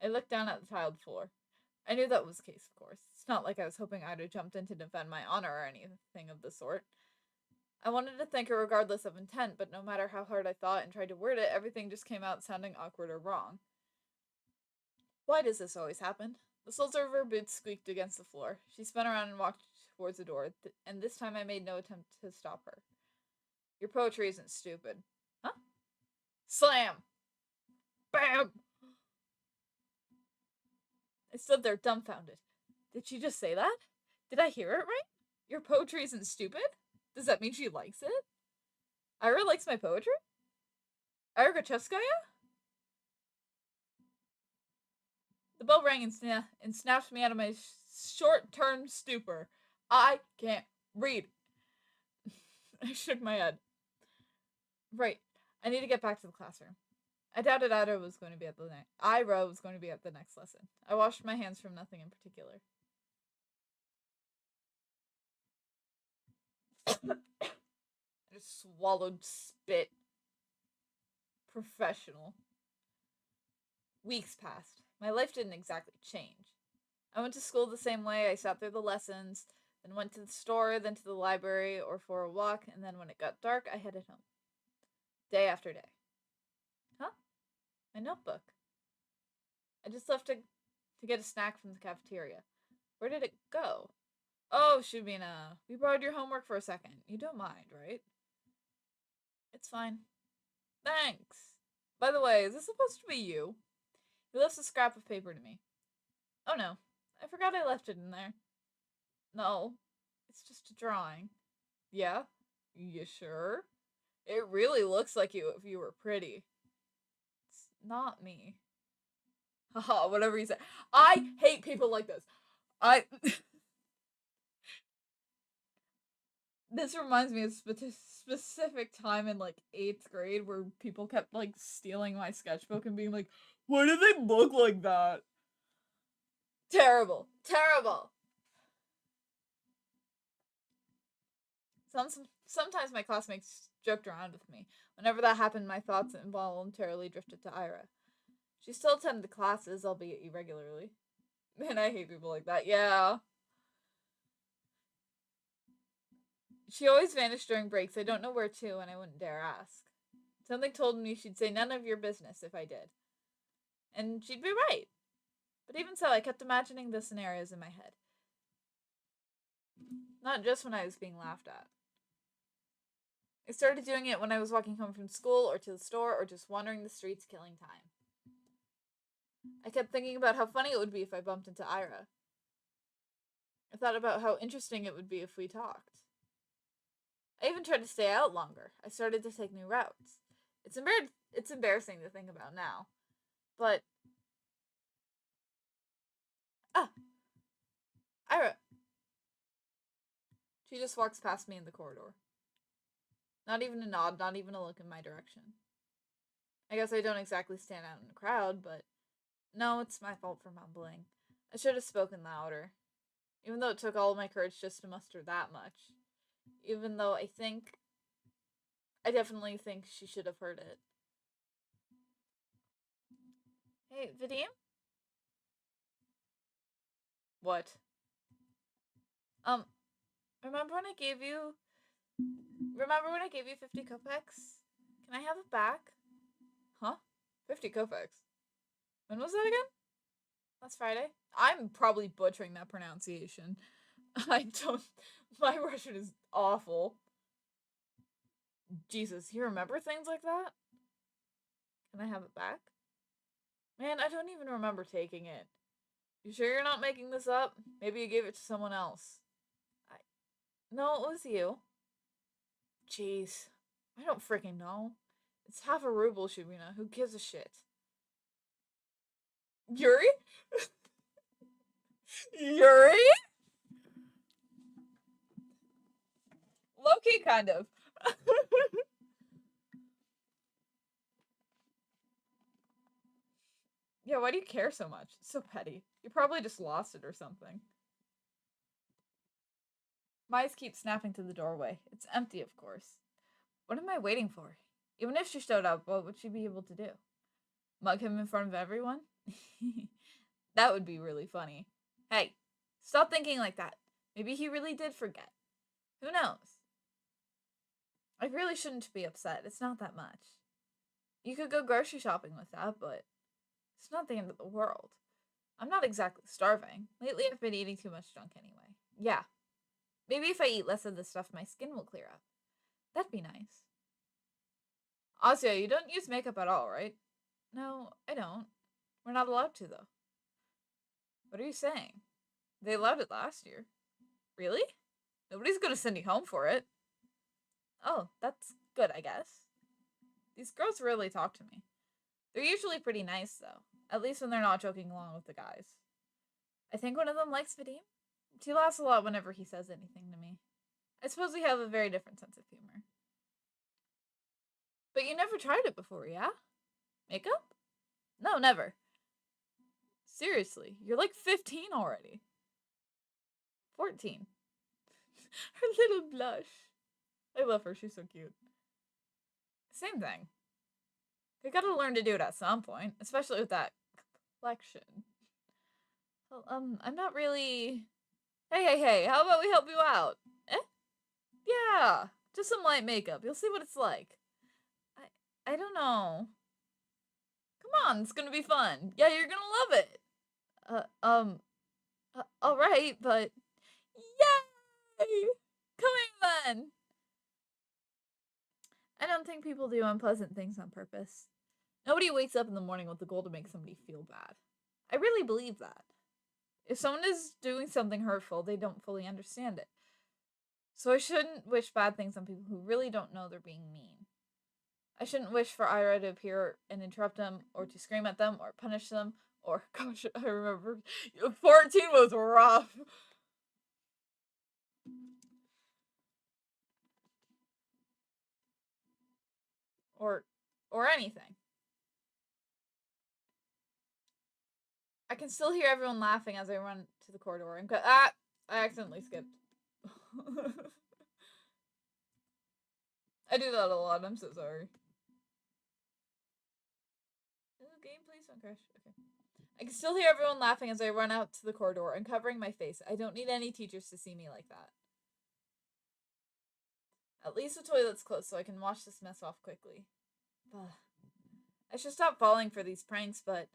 I looked down at the tiled floor. I knew that was the case, of course. It's not like I was hoping Ida jumped in to defend my honor or anything of the sort. I wanted to thank her regardless of intent, but no matter how hard I thought and tried to word it, everything just came out sounding awkward or wrong. Why does this always happen? The soles of her boots squeaked against the floor. She spun around and walked towards the door, and this time I made no attempt to stop her. Your poetry isn't stupid. Huh? Slam! Bam! I stood there dumbfounded. Did she just say that? Did I hear it right? Your poetry isn't stupid? Does that mean she likes it? Ira likes my poetry? Ira Gachevskaya? The bell rang and snapped me out of my short-term stupor. I can't read. I shook my head. Right. I need to get back to the classroom. I doubted Ira was going to be at the next lesson. I washed my hands from nothing in particular. I just swallowed spit. Professional. Weeks passed. My life didn't exactly change. I went to school the same way. I sat through the lessons, then went to the store, then to the library or for a walk, and then when it got dark, I headed home. Day after day. Huh? My notebook. I just left to get a snack from the cafeteria. Where did it go? Oh, Shubina, we borrowed your homework for a second. You don't mind, right? It's fine. Thanks. By the way, is this supposed to be you? He left a scrap of paper to me. Oh no, I forgot I left it in there. No, it's just a drawing. Yeah? You sure? It really looks like you if you were pretty. It's not me. Haha, whatever you say. I hate people like this. This reminds me of specific time in like 8th grade where people kept like stealing my sketchbook and being like, why do they look like that? Terrible. Terrible. Sometimes my classmates joked around with me. Whenever that happened, my thoughts involuntarily drifted to Ira. She still attended classes, albeit irregularly. Man, I hate people like that. Yeah. She always vanished during breaks. I don't know where to, and I wouldn't dare ask. Something told me she'd say none of your business if I did. And she'd be right. But even so, I kept imagining the scenarios in my head. Not just when I was being laughed at. I started doing it when I was walking home from school or to the store or just wandering the streets killing time. I kept thinking about how funny it would be if I bumped into Ira. I thought about how interesting it would be if we talked. I even tried to stay out longer. I started to take new routes. It's embarrassing to think about now. But... Ah! Ira! She just walks past me in the corridor. Not even a nod, not even a look in my direction. I guess I don't exactly stand out in a crowd, but... No, it's my fault for mumbling. I should have spoken louder. Even though it took all of my courage just to muster that much. Even though I definitely think she should have heard it. Hey, Vadim? What? Remember when I gave you 50 kopecks? Can I have it back? Huh? 50 kopecks? When was that again? Last Friday? I'm probably butchering that pronunciation. My Russian is awful. Jesus, you remember things like that? Can I have it back? Man, I don't even remember taking it. You sure you're not making this up? Maybe you gave it to someone else. No, it was you. Jeez. I don't freaking know. It's half a ruble, Shubina. Who gives a shit? Yuri? Yuri? kind of. Yeah, why do you care so much? It's so petty. You probably just lost it or something. My eyes keep snapping to the doorway. It's empty, of course. What am I waiting for? Even if she showed up, what would she be able to do? Mug him in front of everyone? That would be really funny. Hey, stop thinking like that. Maybe he really did forget. Who knows? I really shouldn't be upset. It's not that much. You could go grocery shopping with that, but it's not the end of the world. I'm not exactly starving. Lately, I've been eating too much junk anyway. Yeah. Maybe if I eat less of this stuff, my skin will clear up. That'd be nice. Asya, you don't use makeup at all, right? No, I don't. We're not allowed to, though. What are you saying? They allowed it last year. Really? Nobody's gonna send you home for it. Oh, that's good, I guess. These girls rarely talk to me. They're usually pretty nice, though. At least when they're not joking along with the guys. I think one of them likes Vadim. He laughs a lot whenever he says anything to me. I suppose we have a very different sense of humor. But you never tried it before, yeah? Makeup? No, never. Seriously, you're like 15 already. 14. Her little blush. I love her, she's so cute. Same thing. We gotta learn to do it at some point, especially with that complexion. Well, I'm not really... Hey, how about we help you out? Eh? Yeah, just some light makeup. You'll see what it's like. I don't know. Come on, it's gonna be fun. Yeah, you're gonna love it. Alright, but... Yay! Come here then! I don't think people do unpleasant things on purpose. Nobody wakes up in the morning with the goal to make somebody feel bad. I really believe that. If someone is doing something hurtful, they don't fully understand it. So I shouldn't wish bad things on people who really don't know they're being mean. I shouldn't wish for Ira to appear and interrupt them, or to scream at them, or punish them, or, gosh, I remember, 14 was rough. Or anything. I can still hear everyone laughing as I run to the corridor and I accidentally skipped. I do that a lot, I'm so sorry. Game, please don't crash. Okay. I can still hear everyone laughing as I run out to the corridor, uncovering my face. I don't need any teachers to see me like that. At least the toilet's closed so I can wash this mess off quickly. Ugh. I should stop falling for these pranks, but...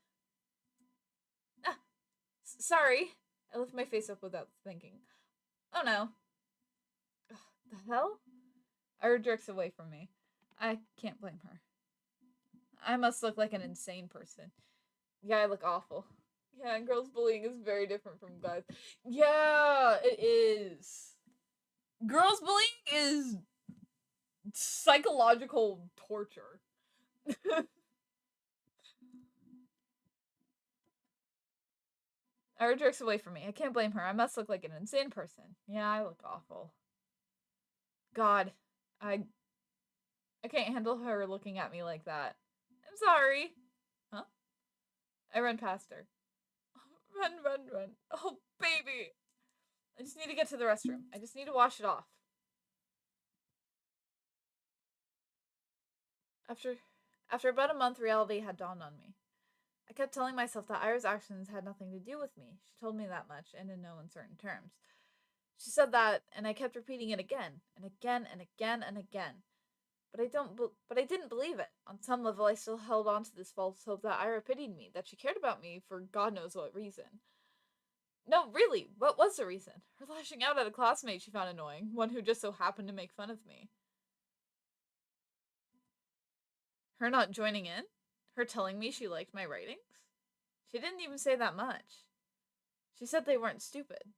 Sorry. I lift my face up without thinking. Oh no. Ugh, the hell? Ira jerks away from me. I can't blame her. I must look like an insane person. Yeah, I look awful. Yeah, and girls bullying is very different from guys. Yeah, it is. Girls bullying is psychological torture. Ira jerks away from me. I can't blame her. I must look like an insane person. Yeah, I look awful. God, I can't handle her looking at me like that. I'm sorry. Huh? I run past her. Run. Oh, baby. I just need to get to the restroom. I just need to wash it off. After about a month, reality had dawned on me. I kept telling myself that Ira's actions had nothing to do with me. She told me that much, and in no uncertain terms. She said that, and I kept repeating it again, and again, and again, and again. But I didn't believe it. On some level, I still held on to this false hope that Ira pitied me, that she cared about me for God knows what reason. No, really, what was the reason? Her lashing out at a classmate she found annoying, one who just so happened to make fun of me. Her not joining in? Her telling me she liked my writings? She didn't even say that much. She said they weren't stupid.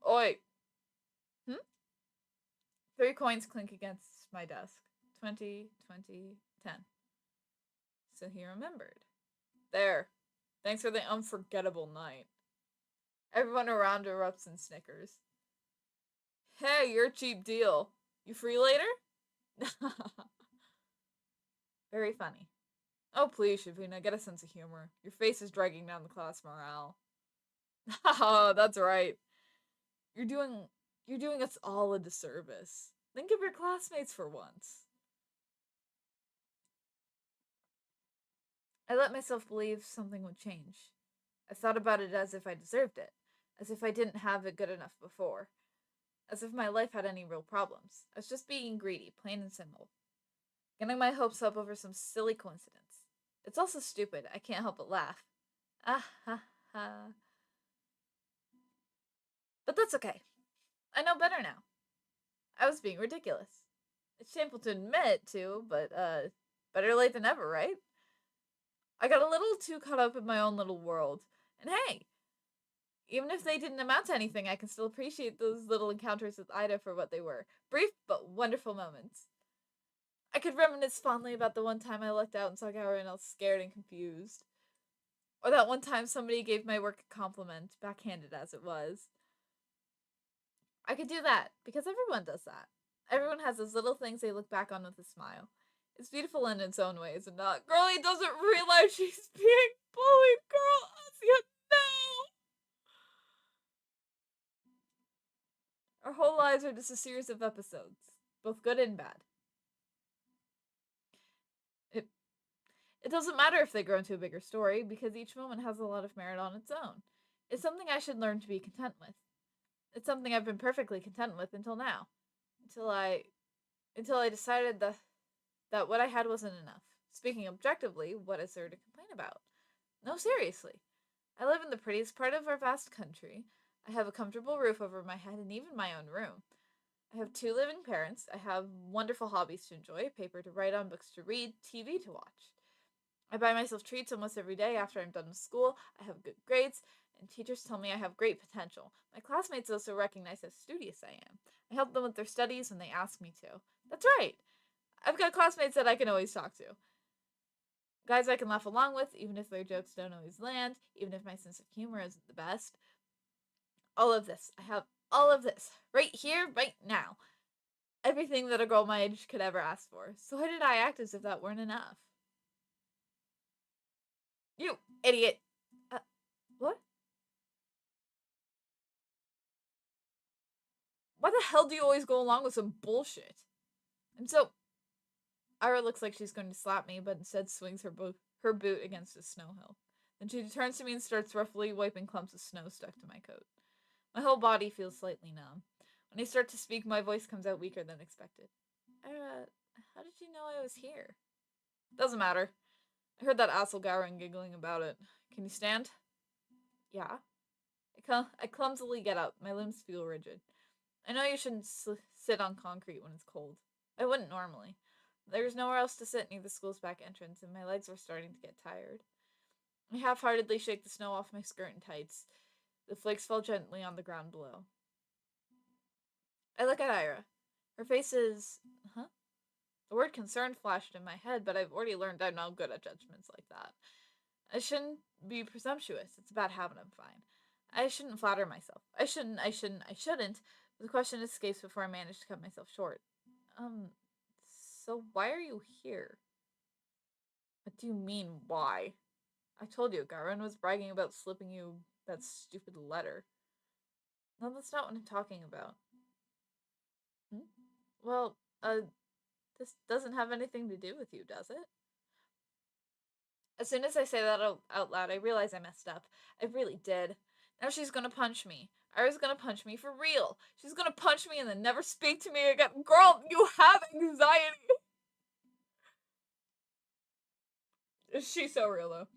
Oi! 3 coins clink against my desk. 20, 20, 10. So he remembered. There. Thanks for the unforgettable night. Everyone around erupts in snickers. Hey, you're a cheap deal. You free later? Very funny. Oh, please, Shavina, get a sense of humor. Your face is dragging down the class morale. Oh, that's right. You're doing you're doing us all a disservice. Think of your classmates for once. I let myself believe something would change. I thought about it as if I deserved it, as if I didn't have it good enough before, as if my life had any real problems. I was just being greedy, plain and simple, getting my hopes up over some silly coincidence. It's also stupid. I can't help but laugh. Ah ha ha. But that's okay. I know better now. I was being ridiculous. It's shameful to admit to, but better late than never, right? I got a little too caught up in my own little world. And hey, even if they didn't amount to anything, I can still appreciate those little encounters with Ida for what they were. Brief but wonderful moments. I could reminisce fondly about the one time I looked out and saw Gowron all scared and confused. Or that one time somebody gave my work a compliment, backhanded as it was. I could do that, because everyone does that. Everyone has those little things they look back on with a smile. It's beautiful in its own way, is it not? Girlie doesn't realize she's being bullied, girl! Asia, no! Our whole lives are just a series of episodes, both good and bad. It, it doesn't matter if they grow into a bigger story, because each moment has a lot of merit on its own. It's something I should learn to be content with. It's something I've been perfectly content with until now. Until I decided that what I had wasn't enough. Speaking objectively, what is there to complain about? No, seriously. I live in the prettiest part of our vast country. I have a comfortable roof over my head and even my own room. I have 2 living parents. I have wonderful hobbies to enjoy, paper to write on, books to read, TV to watch. I buy myself treats almost every day after I'm done with school. I have good grades, and teachers tell me I have great potential. My classmates also recognize how studious I am. I help them with their studies when they ask me to. That's right. I've got classmates that I can always talk to. Guys I can laugh along with, even if their jokes don't always land, even if my sense of humor isn't the best. All of this. I have all of this. Right here, right now. Everything that a girl my age could ever ask for. So why did I act as if that weren't enough? You idiot! What? Why the hell do you always go along with some bullshit? And so, Ira looks like she's going to slap me, but instead swings her boot against a snow hill. Then she turns to me and starts roughly wiping clumps of snow stuck to my coat. My whole body feels slightly numb. When I start to speak, my voice comes out weaker than expected. Ira, how did you know I was here? Doesn't matter. I heard that asshole Gowron giggling about it. Can you stand? Yeah. I clumsily get up. My limbs feel rigid. I know you shouldn't sit on concrete when it's cold. I wouldn't normally. There was nowhere else to sit near the school's back entrance, and my legs were starting to get tired. I half-heartedly shake the snow off my skirt and tights. The flakes fall gently on the ground below. I look at Ira. Her face is... Huh? The word concern flashed in my head, but I've already learned I'm not good at judgments like that. I shouldn't be presumptuous. It's a bad habit, I'm fine. I shouldn't flatter myself. I shouldn't. But the question escapes before I manage to cut myself short. So why are you here? What do you mean, why? I told you, Garen was bragging about slipping you that stupid letter. No, that's not what I'm talking about. Hmm? Well, this doesn't have anything to do with you, does it? As soon as I say that out loud, I realize I messed up. I really did. Now she's gonna punch me. Ira's gonna punch me for real. She's gonna punch me and then never speak to me again. Girl, you have anxiety. She's so real, though.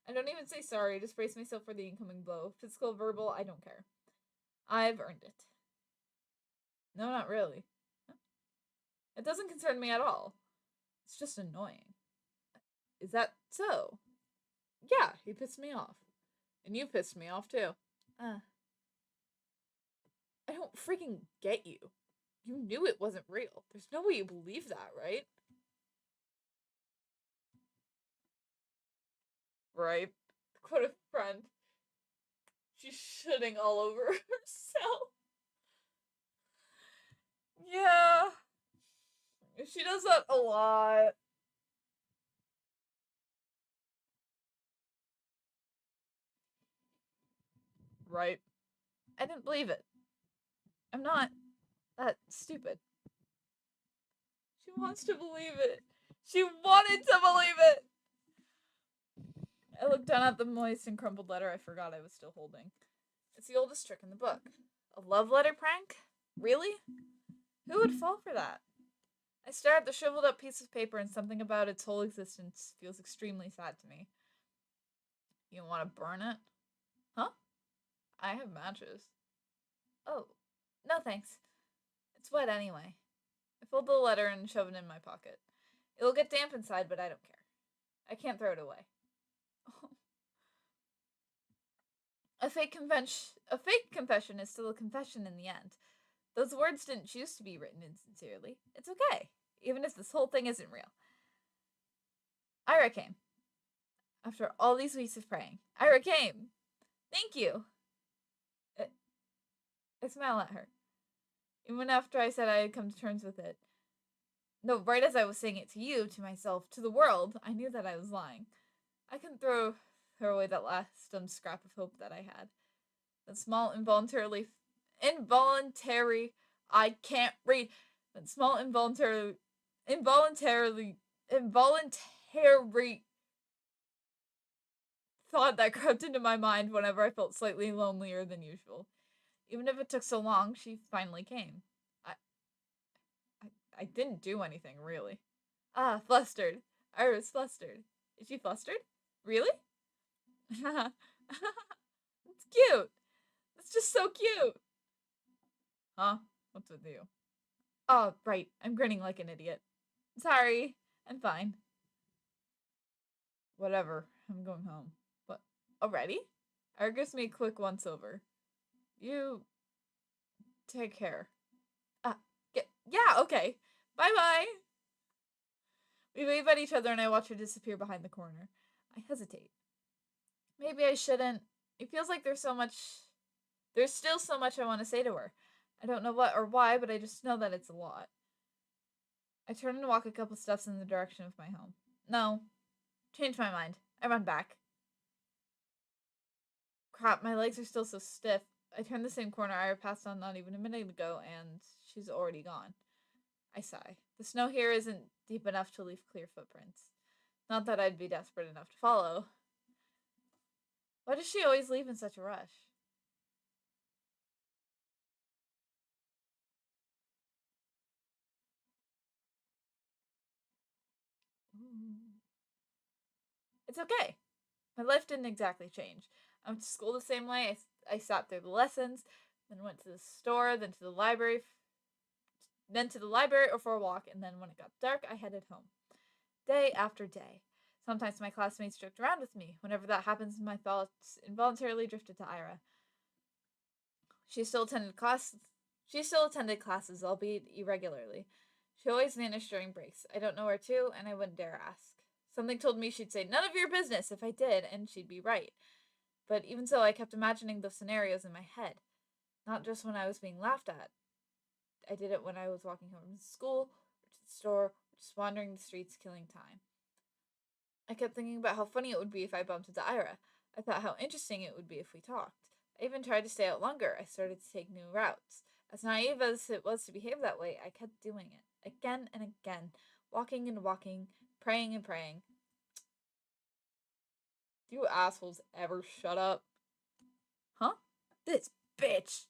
I don't even say sorry, just brace myself for the incoming blow. Physical, verbal, I don't care. I've earned it. No, not really. It doesn't concern me at all. It's just annoying. Is that so? Yeah, he pissed me off. And you pissed me off, too. I don't freaking get you. You knew it wasn't real. There's no way you believe that, right? Right. Quote a friend. She's shitting all over herself. Yeah. She does that a lot. Right. I didn't believe it. I'm not that stupid. She wants to believe it. She wanted to believe it. I looked down at the moist and crumpled letter I forgot I was still holding. It's the oldest trick in the book. A love letter prank? Really? Who would fall for that? I stare at the shriveled up piece of paper and something about its whole existence feels extremely sad to me. You want to burn it? Huh? I have matches. Oh, no thanks. It's wet anyway. I fold the letter and shove it in my pocket. It'll get damp inside, but I don't care. I can't throw it away. A fake confession is still a confession in the end. Those words didn't choose to be written insincerely. It's okay, even if this whole thing isn't real. Ira came. After all these weeks of praying, Ira came. Thank you. I smile at her. Even after I said I had come to terms with it. No, right as I was saying it to you, to myself, to the world, I knew that I was lying. I couldn't throw away that last scrap of hope that I had. That small involuntary, I can't read. That small involuntary thought that crept into my mind whenever I felt slightly lonelier than usual. Even if it took so long, she finally came. I didn't do anything, really. Ah, flustered. Iris flustered. Is she flustered? Really? It's cute. It's just so cute. Huh? What's with you? Oh, right. I'm grinning like an idiot. Sorry. I'm fine. Whatever. I'm going home. What? Already? Ira gives me a quick once over. You take care. Yeah, okay. Bye bye. We wave at each other and I watch her disappear behind the corner. I hesitate. Maybe I shouldn't. It feels like there's still so much I want to say to her. I don't know what or why, but I just know that it's a lot. I turn and walk a couple steps in the direction of my home. No. Change my mind. I run back. Crap, my legs are still so stiff. I turn the same corner I passed on not even a minute ago, and she's already gone. I sigh. The snow here isn't deep enough to leave clear footprints. Not that I'd be desperate enough to follow. Why does she always leave in such a rush? It's okay. My life didn't exactly change. I went to school the same way. I sat through the lessons, then went to the store, then to the library, or for a walk, and then when it got dark, I headed home. Day after day. Sometimes my classmates joked around with me. Whenever that happens, my thoughts involuntarily drifted to Ira. She still attended class. She still attended classes, albeit irregularly. She always vanished during breaks. I don't know where to, and I wouldn't dare ask. Something told me she'd say none of your business if I did, and she'd be right. But even so, I kept imagining those scenarios in my head. Not just when I was being laughed at. I did it when I was walking home from school, or to the store, or just wandering the streets killing time. I kept thinking about how funny it would be if I bumped into Ira. I thought how interesting it would be if we talked. I even tried to stay out longer. I started to take new routes. As naive as it was to behave that way, I kept doing it. Again and again. Walking and walking, praying and praying. Do you assholes ever shut up? Huh? This bitch!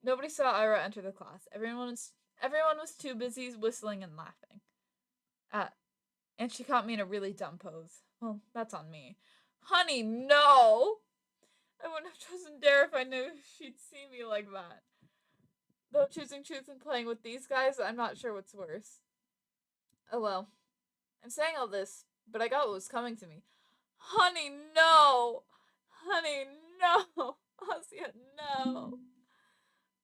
Nobody saw Ira enter the class. Everyone was too busy whistling and laughing. And she caught me in a really dumb pose. Well, that's on me. Honey, no! I wouldn't have chosen Dare if I knew she'd see me like that. Though choosing truth and playing with these guys, I'm not sure what's worse. Oh well. I'm saying all this, but I got what was coming to me. Honey, no! Honey, no! Ossia, no!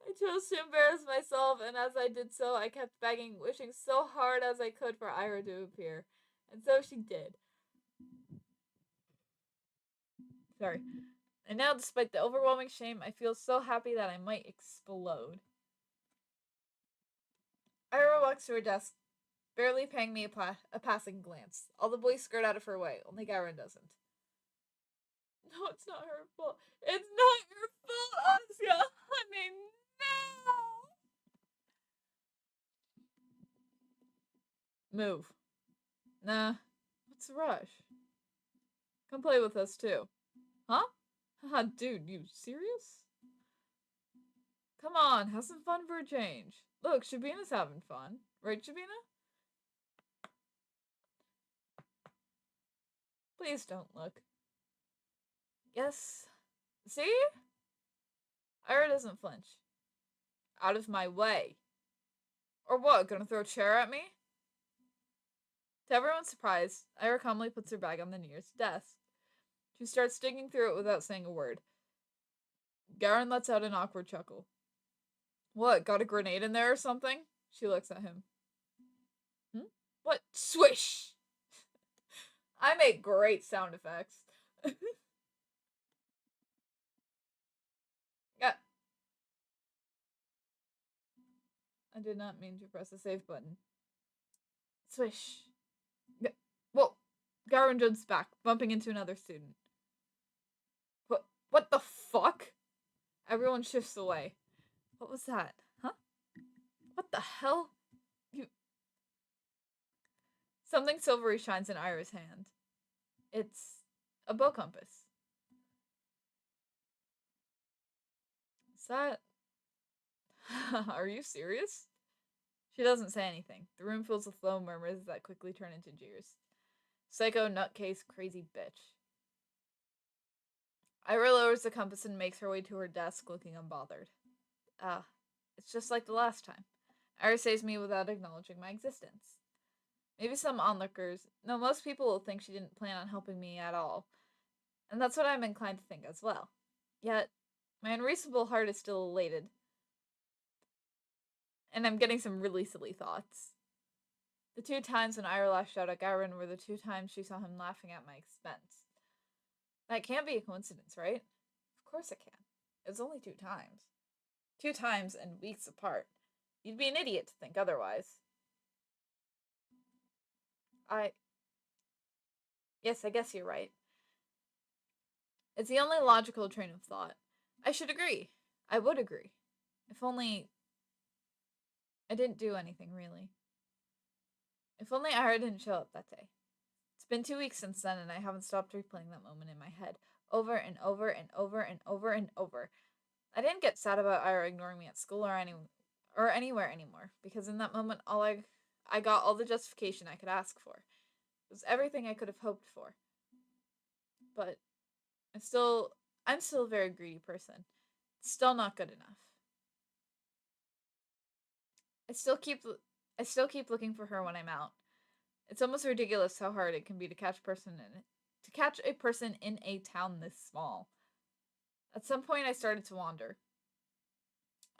I chose to embarrass myself, and as I did so, I kept begging, wishing so hard as I could for Ira to appear. And so she did. Sorry. And now, despite the overwhelming shame, I feel so happy that I might explode. Ira walks to her desk, barely paying me a passing glance. All the boys skirt out of her way, only Garen doesn't. No, it's not her fault. It's not your fault, Asya! Honey, no! Move. Nah. What's the rush? Come play with us, too. Huh? Haha, dude, you serious? Come on, have some fun for a change. Look, Shabina's having fun. Right, Shabina? Please don't look. Yes. See? Ira doesn't flinch. Out of my way. Or what, gonna throw a chair at me? To everyone's surprise, Ira calmly puts her bag on the nearest desk. She starts digging through it without saying a word. Garen lets out an awkward chuckle. What, got a grenade in there or something? She looks at him. What? Swish! I make great sound effects. Yeah. I did not mean to press the save button. Swish. Whoa. Garen jumps back, bumping into another student. What the fuck? Everyone shifts away. What was that? Huh? What the hell? Something silvery shines in Ira's hand. It's a bow compass. Is that... Are you serious? She doesn't say anything. The room fills with low murmurs that quickly turn into jeers. Psycho, nutcase, crazy bitch. Ira lowers the compass and makes her way to her desk, looking unbothered. It's just like the last time. Ira saves me without acknowledging my existence. Maybe some onlookers... No, most people will think she didn't plan on helping me at all. And that's what I'm inclined to think as well. Yet, my unreasonable heart is still elated. And I'm getting some really silly thoughts. The 2 times when Ira lashed out at Garen were the 2 times she saw him laughing at my expense. That can't be a coincidence, right? Of course it can. It was only 2 times. 2 times and weeks apart. You'd be an idiot to think otherwise. Yes, I guess you're right. It's the only logical train of thought. I should agree. I would agree. If only... I didn't do anything, really. If only Ira didn't show up that day. It's been 2 weeks since then, and I haven't stopped replaying that moment in my head. Over and over and over and over and over. I didn't get sad about Ira ignoring me at school or anywhere anymore, because in that moment, I got all the justification I could ask for. It was everything I could have hoped for. But I'm still a very greedy person. It's still not good enough. I still keep looking for her when I'm out. It's almost ridiculous how hard it can be to catch a person in a town this small. At some point, I started to wander.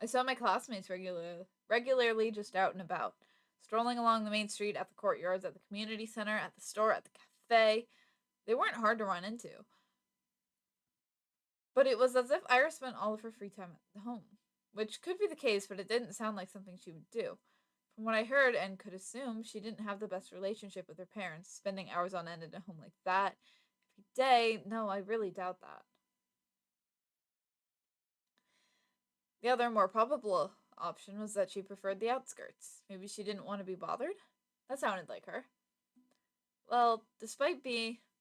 I saw my classmates regularly just out and about, strolling along the main street, at the courtyards, at the community center, at the store, at the cafe. They weren't hard to run into. But it was as if Iris spent all of her free time at home. Which could be the case, but it didn't sound like something she would do. From what I heard and could assume, she didn't have the best relationship with her parents, spending hours on end at a home like that. Every day, no, I really doubt that. The other, more probable option was that she preferred the outskirts. Maybe she didn't want to be bothered? That sounded like her. Well, despite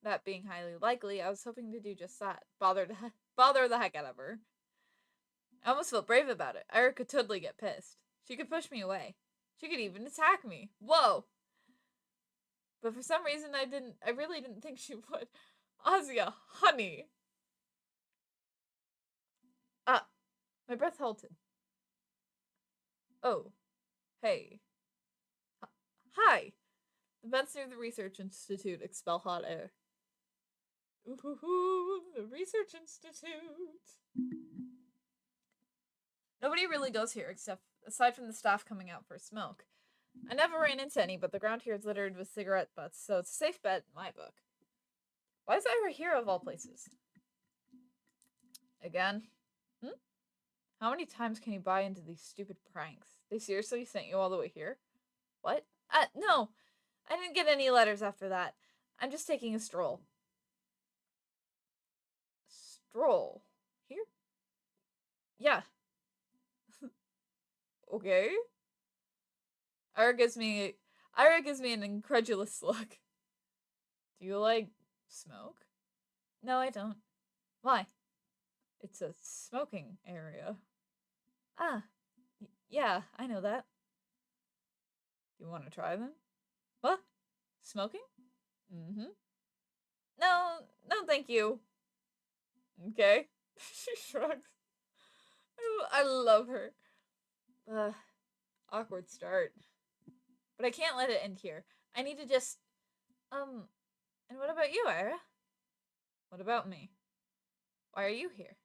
that being highly likely, I was hoping to do just that. Bother the heck out of her. I almost felt brave about it. Ira could totally get pissed. She could push me away. She could even attack me. Whoa! But for some reason I really didn't think she would. Asya, honey! My breath halted. Oh. Hey. Hi! The vents near the research institute expel hot air. Ooh, the research institute! Nobody really goes here aside from the staff coming out for a smoke. I never ran into any, but the ground here is littered with cigarette butts, so it's a safe bet in my book. Why is Ira here of all places? Again? How many times can you buy into these stupid pranks? They seriously sent you all the way here? What? No! I didn't get any letters after that. I'm just taking a stroll. Stroll? Here? Yeah. Okay. Ira gives me an incredulous look. Do you like smoke? No, I don't. Why? It's a smoking area. Ah, yeah, I know that. You want to try them? What? Smoking? Mm-hmm. No, no, thank you. Okay. She shrugs. I love her. Awkward start. But I can't let it end here. I need to just, and what about you, Ira? What about me? Why are you here?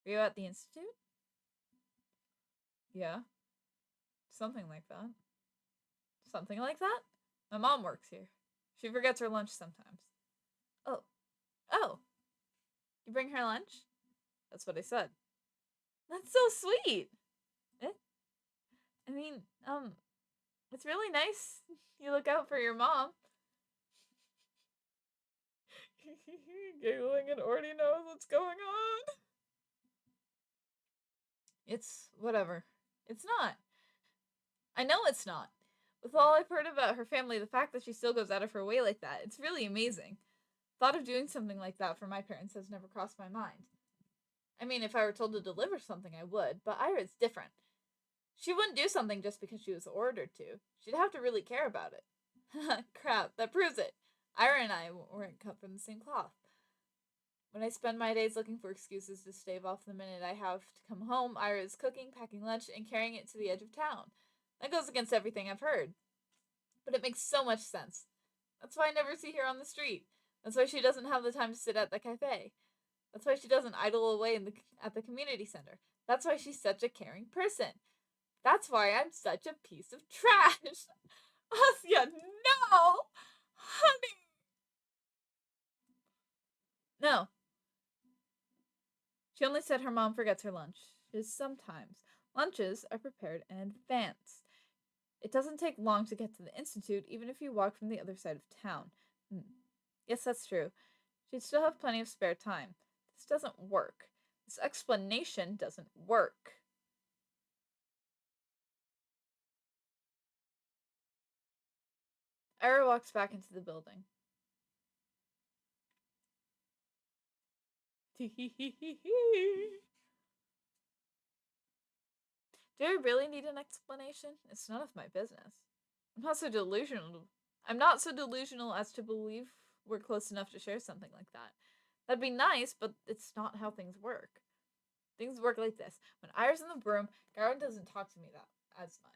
Are you at the Institute? Yeah. Something like that. Something like that? My mom works here. She forgets her lunch sometimes. Oh. Oh. You bring her lunch? That's what I said. That's so sweet. Eh? I mean, it's really nice you look out for your mom. Giggling and already knows what's going on. It's whatever. It's not. I know it's not. With all I've heard about her family, the fact that she still goes out of her way like that, it's really amazing. Thought of doing something like that for my parents has never crossed my mind. I mean, if I were told to deliver something, I would, but Ira's different. She wouldn't do something just because she was ordered to. She'd have to really care about it. Crap, that proves it. Ira and I weren't cut from the same cloth. When I spend my days looking for excuses to stave off the minute I have to come home, Ira is cooking, packing lunch, and carrying it to the edge of town. That goes against everything I've heard. But it makes so much sense. That's why I never see her on the street. That's why she doesn't have the time to sit at the cafe. That's why she doesn't idle away at the community center. That's why she's such a caring person. That's why I'm such a piece of trash. Asya, no! Honey! No. She only said her mom forgets her lunch. Just sometimes. Lunches are prepared in advance. It doesn't take long to get to the Institute, even if you walk from the other side of town. Yes, that's true. She'd still have plenty of spare time. This doesn't work. This explanation doesn't work. Ira walks back into the building. Do I really need an explanation? It's none of my business. I'm not so delusional. I'm not so delusional as to believe we're close enough to share something like that. That'd be nice, but it's not how things work. Things work like this. When Ira's in the room, Garen doesn't talk to me that as much.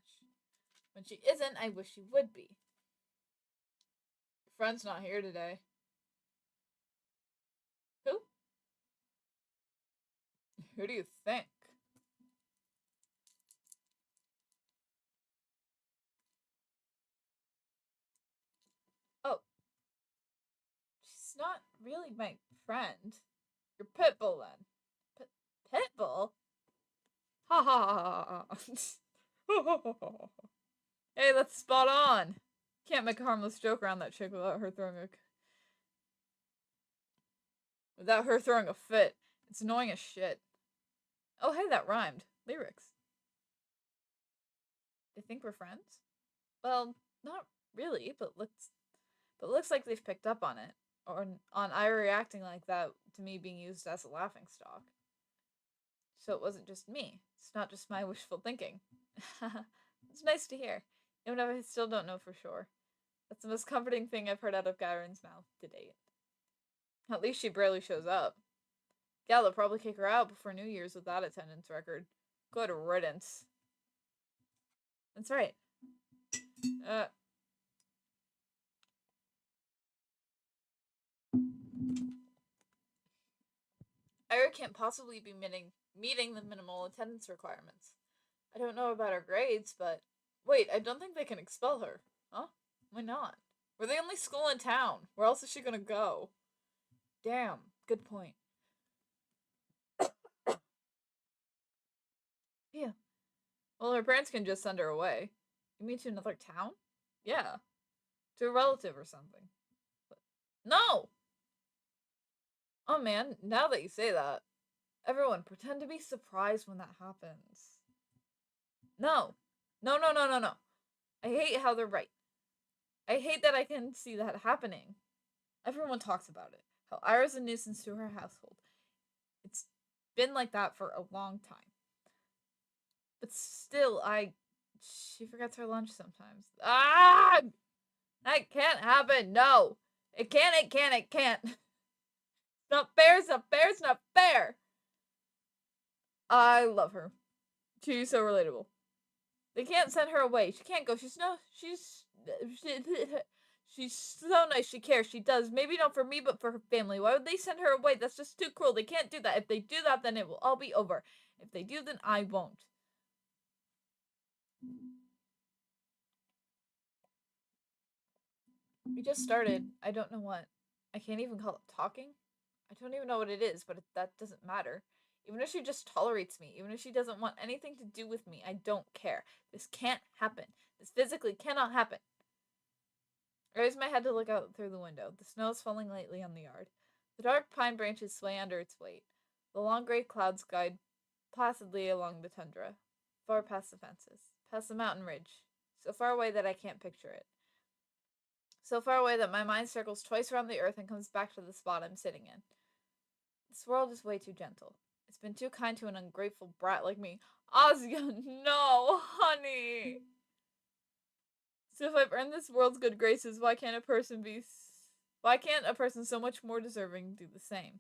When she isn't, I wish she would be. Your friend's not here today. Who? Who do you think? Oh. She's not really my friend. Your pitbull then. Pitbull? Ha ha ha ha. Hey, that's spot on. Can't make a harmless joke around that chick without her throwing a fit. It's annoying as shit. Oh, hey, that rhymed. Lyrics. They think we're friends? Well, not really, but looks like they've picked up on it. Or on Ira reacting like that to me being used as a laughingstock. So it wasn't just me. It's not just my wishful thinking. It's nice to hear, even if I still don't know for sure. That's the most comforting thing I've heard out of Gyron's mouth to date. At least she barely shows up. Yeah, they'll probably kick her out before New Year's with that attendance record. Good riddance. That's right. Ira can't possibly be meeting the minimal attendance requirements. I don't know about her grades, but... Wait, I don't think they can expel her. Huh? Why not? We're the only school in town. Where else is she gonna go? Damn, good point. Well, her parents can just send her away. You mean to another town? Yeah. To a relative or something. But no! Oh man, now that you say that, everyone pretend to be surprised when that happens. No. No, no, no, no, no. I hate how they're right. I hate that I can see that happening. Everyone talks about it. How Ira's a nuisance to her household. It's been like that for a long time. But still, she forgets her lunch sometimes. Ah! That can't happen. No. It can't, it can't, it can't. It's not fair, it's not fair, it's not fair. I love her. She's so relatable. They can't send her away. She can't go. She's so nice. She cares. She does. Maybe not for me, but for her family. Why would they send her away? That's just too cruel. They can't do that. If they do that, then it will all be over. If they do, then I won't. We just started. I don't know what. I can't even call it talking. I don't even know what it is, but that doesn't matter. Even if she just tolerates me, even if she doesn't want anything to do with me, I don't care. This can't happen. This physically cannot happen. I raise my head to look out through the window. The snow is falling lightly on the yard. The dark pine branches sway under its weight. The long gray clouds guide placidly along the tundra, far past the fences, past the mountain ridge, so far away that I can't picture it. So far away that my mind circles twice around the earth and comes back to the spot I'm sitting in. This world is way too gentle. It's been too kind to an ungrateful brat like me. Ozia, no, honey! So if I've earned this world's good graces, why can't a person so much more deserving do the same?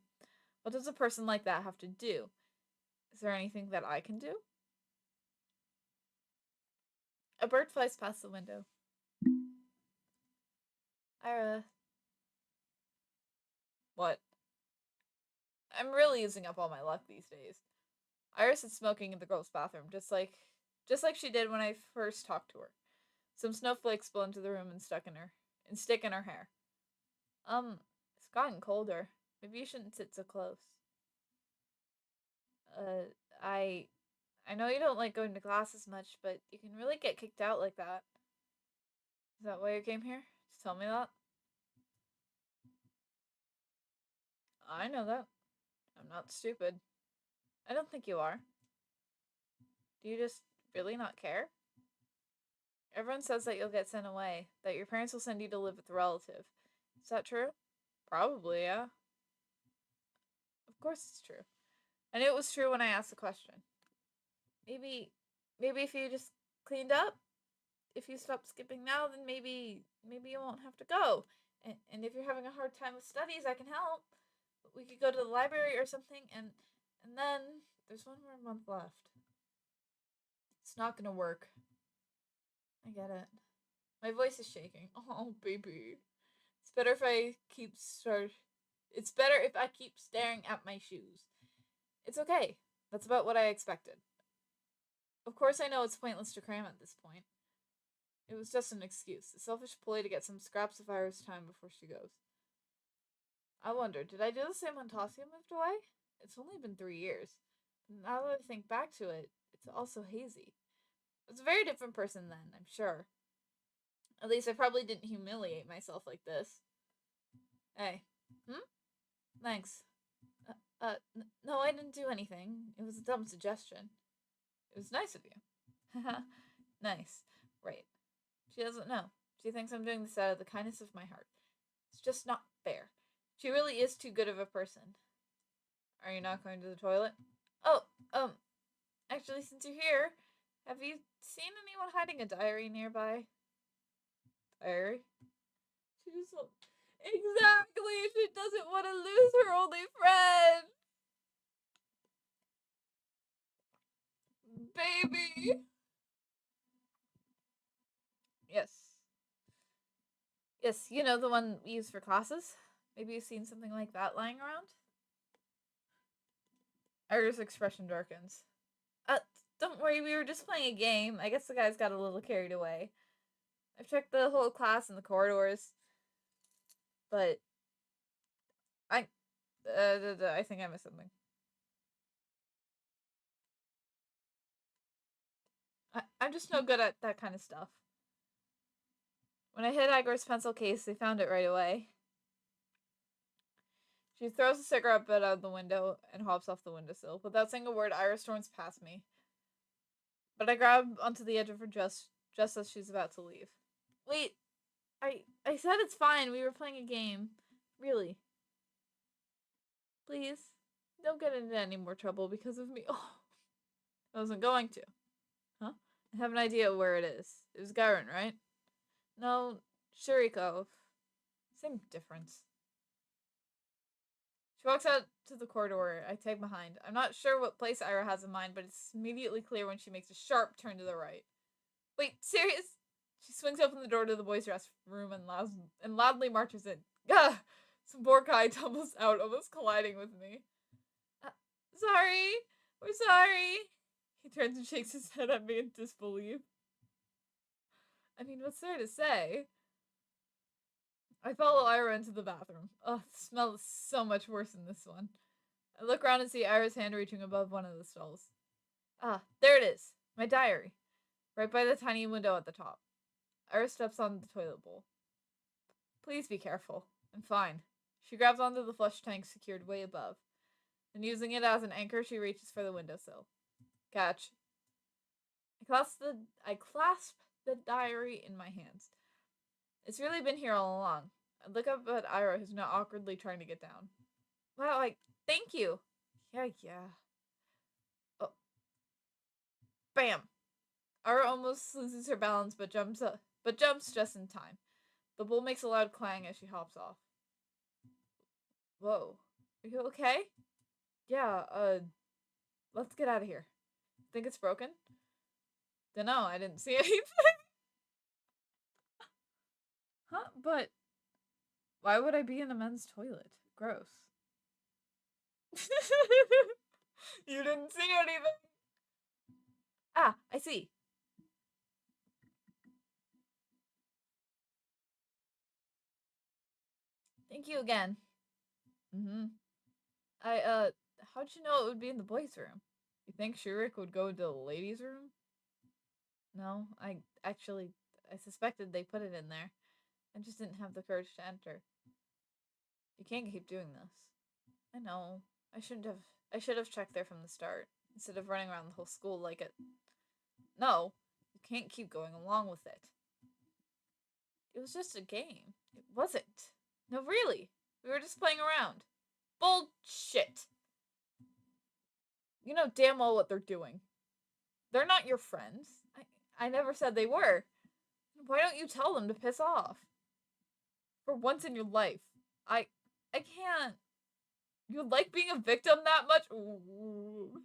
What does a person like that have to do? Is there anything that I can do? A bird flies past the window. Ira. What? I'm really using up all my luck these days. Iris is smoking in the girls' bathroom, just like she did when I first talked to her. Some snowflakes blow into the room and stick in her hair. It's gotten colder. Maybe you shouldn't sit so close. Uh, I I know you don't like going to class as much, but you can really get kicked out like that. Is that why you came here? Just tell me that. I know that. I'm not stupid. I don't think you are. Do you just really not care? Everyone says that you'll get sent away, that your parents will send you to live with a relative. Is that true? Probably, yeah. Of course it's true. I knew it was true when I asked the question. Maybe if you just cleaned up, if you stop skipping now, then maybe you won't have to go. And if you're having a hard time with studies, I can help. We could go to the library or something, and then there's one more month left. It's not gonna work. I get it. My voice is shaking. Oh, baby. It's better if I keep It's better if I keep staring at my shoes. It's okay. That's about what I expected. Of course, I know it's pointless to cram at this point. It was just an excuse, a selfish ploy to get some scraps of Iris' time before she goes. I wonder, did I do the same when Tasia moved away? It's only been 3 years. Now that I think back to it, it's also hazy. I was a very different person then, I'm sure. At least I probably didn't humiliate myself like this. Hey. Thanks. No, I didn't do anything. It was a dumb suggestion. It was nice of you. Haha. Nice. Right. She doesn't know. She thinks I'm doing this out of the kindness of my heart. It's just not fair. She really is too good of a person. Are you not going to the toilet? Oh, actually, since you're here, have you seen anyone hiding a diary nearby? Diary? She just Exactly! She doesn't want to lose her only friend! Baby! Yes. Yes, you know, the one we use for classes? Maybe you've seen something like that lying around? Ira's expression darkens. Uh, don't worry, we were just playing a game. I guess the guys got a little carried away. I've checked the whole class and the corridors. But I think I missed something. I'm just no good at that kind of stuff. When I hit Agor's pencil case, they found it right away. She throws a cigarette butt out the window and hops off the windowsill. Without saying a word, Iris storms past me. But I grab onto the edge of her dress just as she's about to leave. Wait, I said it's fine. We were playing a game. Really. Please, don't get into any more trouble because of me. Oh, I wasn't going to. Huh? I have an idea where it is. It was Garen, right? No, Shuriko. Same difference. She walks out to the corridor. I tag behind. I'm not sure what place Ira has in mind, but it's immediately clear when she makes a sharp turn to the right. Wait, serious? She swings open the door to the boys' dress room and loudly marches in. Gah! Some poor guy tumbles out, almost colliding with me. Sorry. We're sorry. He turns and shakes his head at me in disbelief. I mean, what's there to say? I follow Ira into the bathroom. Ugh, the smell is so much worse than this one. I look around and see Ira's hand reaching above one of the stalls. Ah, there it is. My diary. Right by the tiny window at the top. Ira steps on the toilet bowl. Please be careful. I'm fine. She grabs onto the flush tank secured way above. And using it as an anchor, she reaches for the windowsill. Catch. I clasp the diary in my hands. It's really been here all along. I look up at Ira, who's now awkwardly trying to get down. Wow, thank you. Yeah. Oh. Bam! Ira almost loses her balance, but jumps just in time. The bowl makes a loud clang as she hops off. Whoa. Are you okay? Yeah, let's get out of here. Think it's broken? Dunno, I didn't see anything. Huh? But why would I be in a men's toilet? Gross. You didn't see anything. Ah, I see. Thank you again. How'd you know it would be in the boys' room? You think Shurik would go into the ladies' room? No, I suspected they put it in there. I just didn't have the courage to enter. You can't keep doing this. I know. I should have checked there from the start, instead of running around the whole school like it. No, you can't keep going along with it. It was just a game. It wasn't. No, really. We were just playing around. Bullshit. You know damn well what they're doing. They're not your friends. I never said they were. Why don't you tell them to piss off? For once in your life. I can't. You like being a victim that much? Ooh.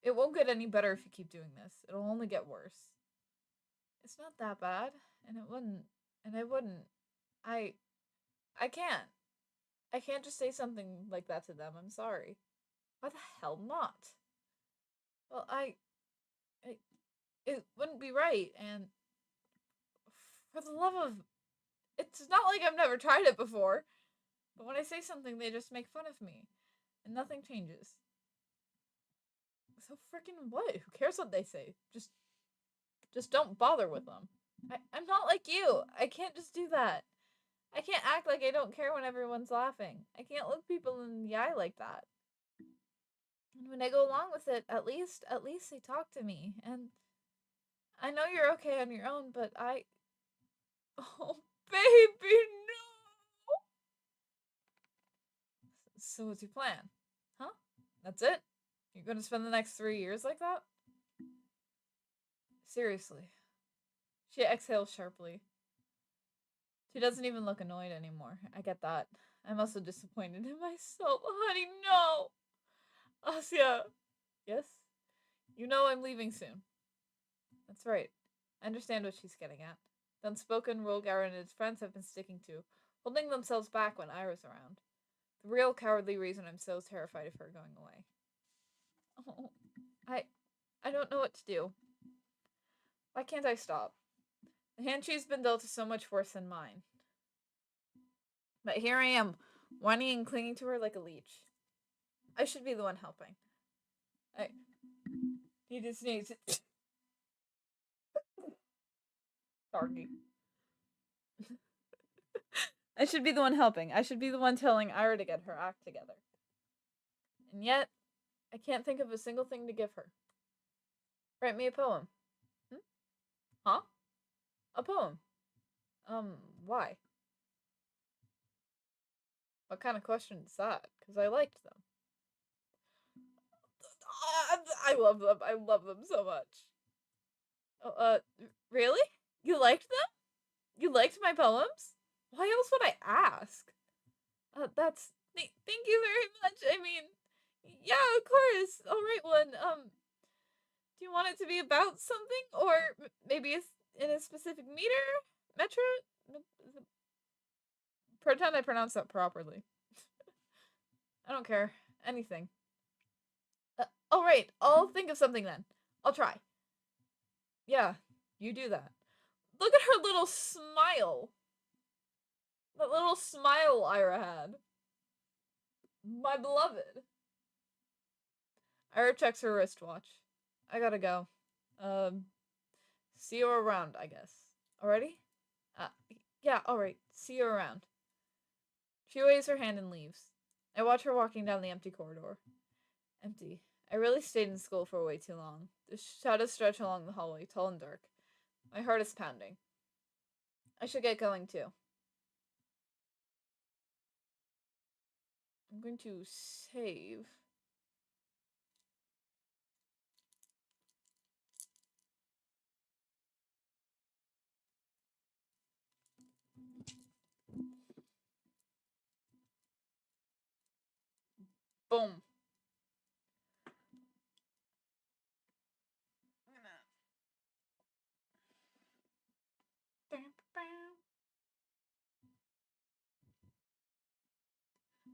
It won't get any better if you keep doing this. It'll only get worse. It's not that bad, and I wouldn't. I can't. I can't just say something like that to them. I'm sorry. Why the hell not? Well, it wouldn't be right, and for the love of, it's not like I've never tried it before. But when I say something, they just make fun of me, and nothing changes. So freaking what? Who cares what they say? Just don't bother with them. I'm not like you. I can't just do that. I can't act like I don't care when everyone's laughing. I can't look people in the eye like that. And when I go along with it, at least they talk to me. And I know you're okay on your own, but oh, baby, no! So what's your plan? Huh? That's it? You're gonna spend the next 3 years like that? Seriously. She exhales sharply. She doesn't even look annoyed anymore. I get that. I'm also disappointed in myself. Honey, no! Asya. Yes? You know I'm leaving soon. That's right. I understand what she's getting at. The unspoken rule Garen and his friends have been sticking to, holding themselves back when Ira's around. The real cowardly reason I'm so terrified of her going away. Oh, I don't know what to do. Why can't I stop? The hand she's been dealt is so much worse than mine. But here I am, whining and clinging to her like a leech. I should be the one helping. I need to sneeze. Sorry. I should be the one helping. I should be the one telling Ira to get her act together. And yet, I can't think of a single thing to give her. Write me a poem. Huh? A poem. Why? What kind of question is that? Because I liked them. I love them. I love them so much. Oh, really? You liked them? You liked my poems? Why else would I ask? Thank you very much. I mean, yeah, of course. I'll write one. Do you want it to be about something? Or maybe it's in a specific metro? Pretend I pronounced that properly. I don't care. Anything. Alright, I'll think of something then. I'll try. Yeah, you do that. Look at her little smile. That little smile Ira had. My beloved. Ira checks her wristwatch. I gotta go. See you around, I guess. Already? Yeah, alright. See you around. She waves her hand and leaves. I watch her walking down the empty corridor. Empty. I really stayed in school for way too long. The shadows stretch along the hallway, tall and dark. My heart is pounding. I should get going too. I'm going to save. Boom.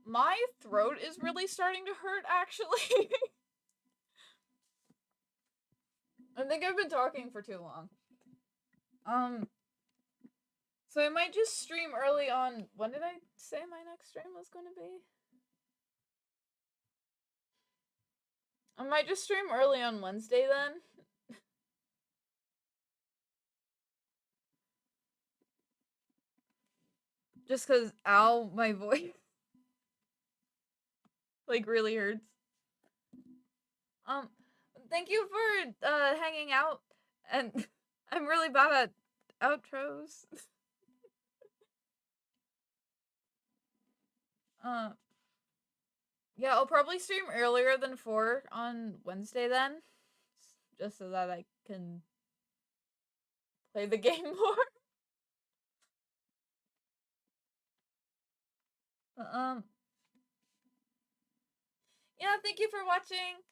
My throat is really starting to hurt, actually. I think I've been talking for too long. So I might just stream early on. When did I say my next stream was going to be? I might just stream early on Wednesday then. Just because, ow, my voice, like, really hurts. Thank you for, hanging out, and I'm really bad at outros. Yeah, I'll probably stream earlier than 4 on Wednesday then, just so that I can play the game more. Yeah, thank you for watching.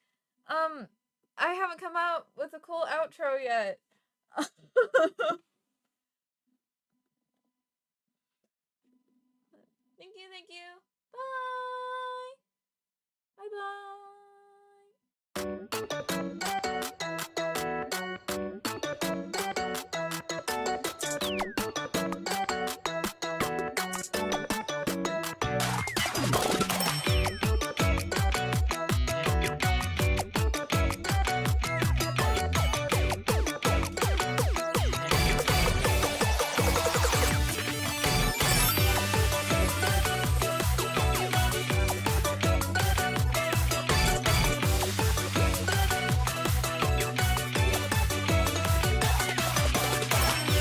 I haven't come out with a cool outro yet. Thank you. Bye. Bye-bye.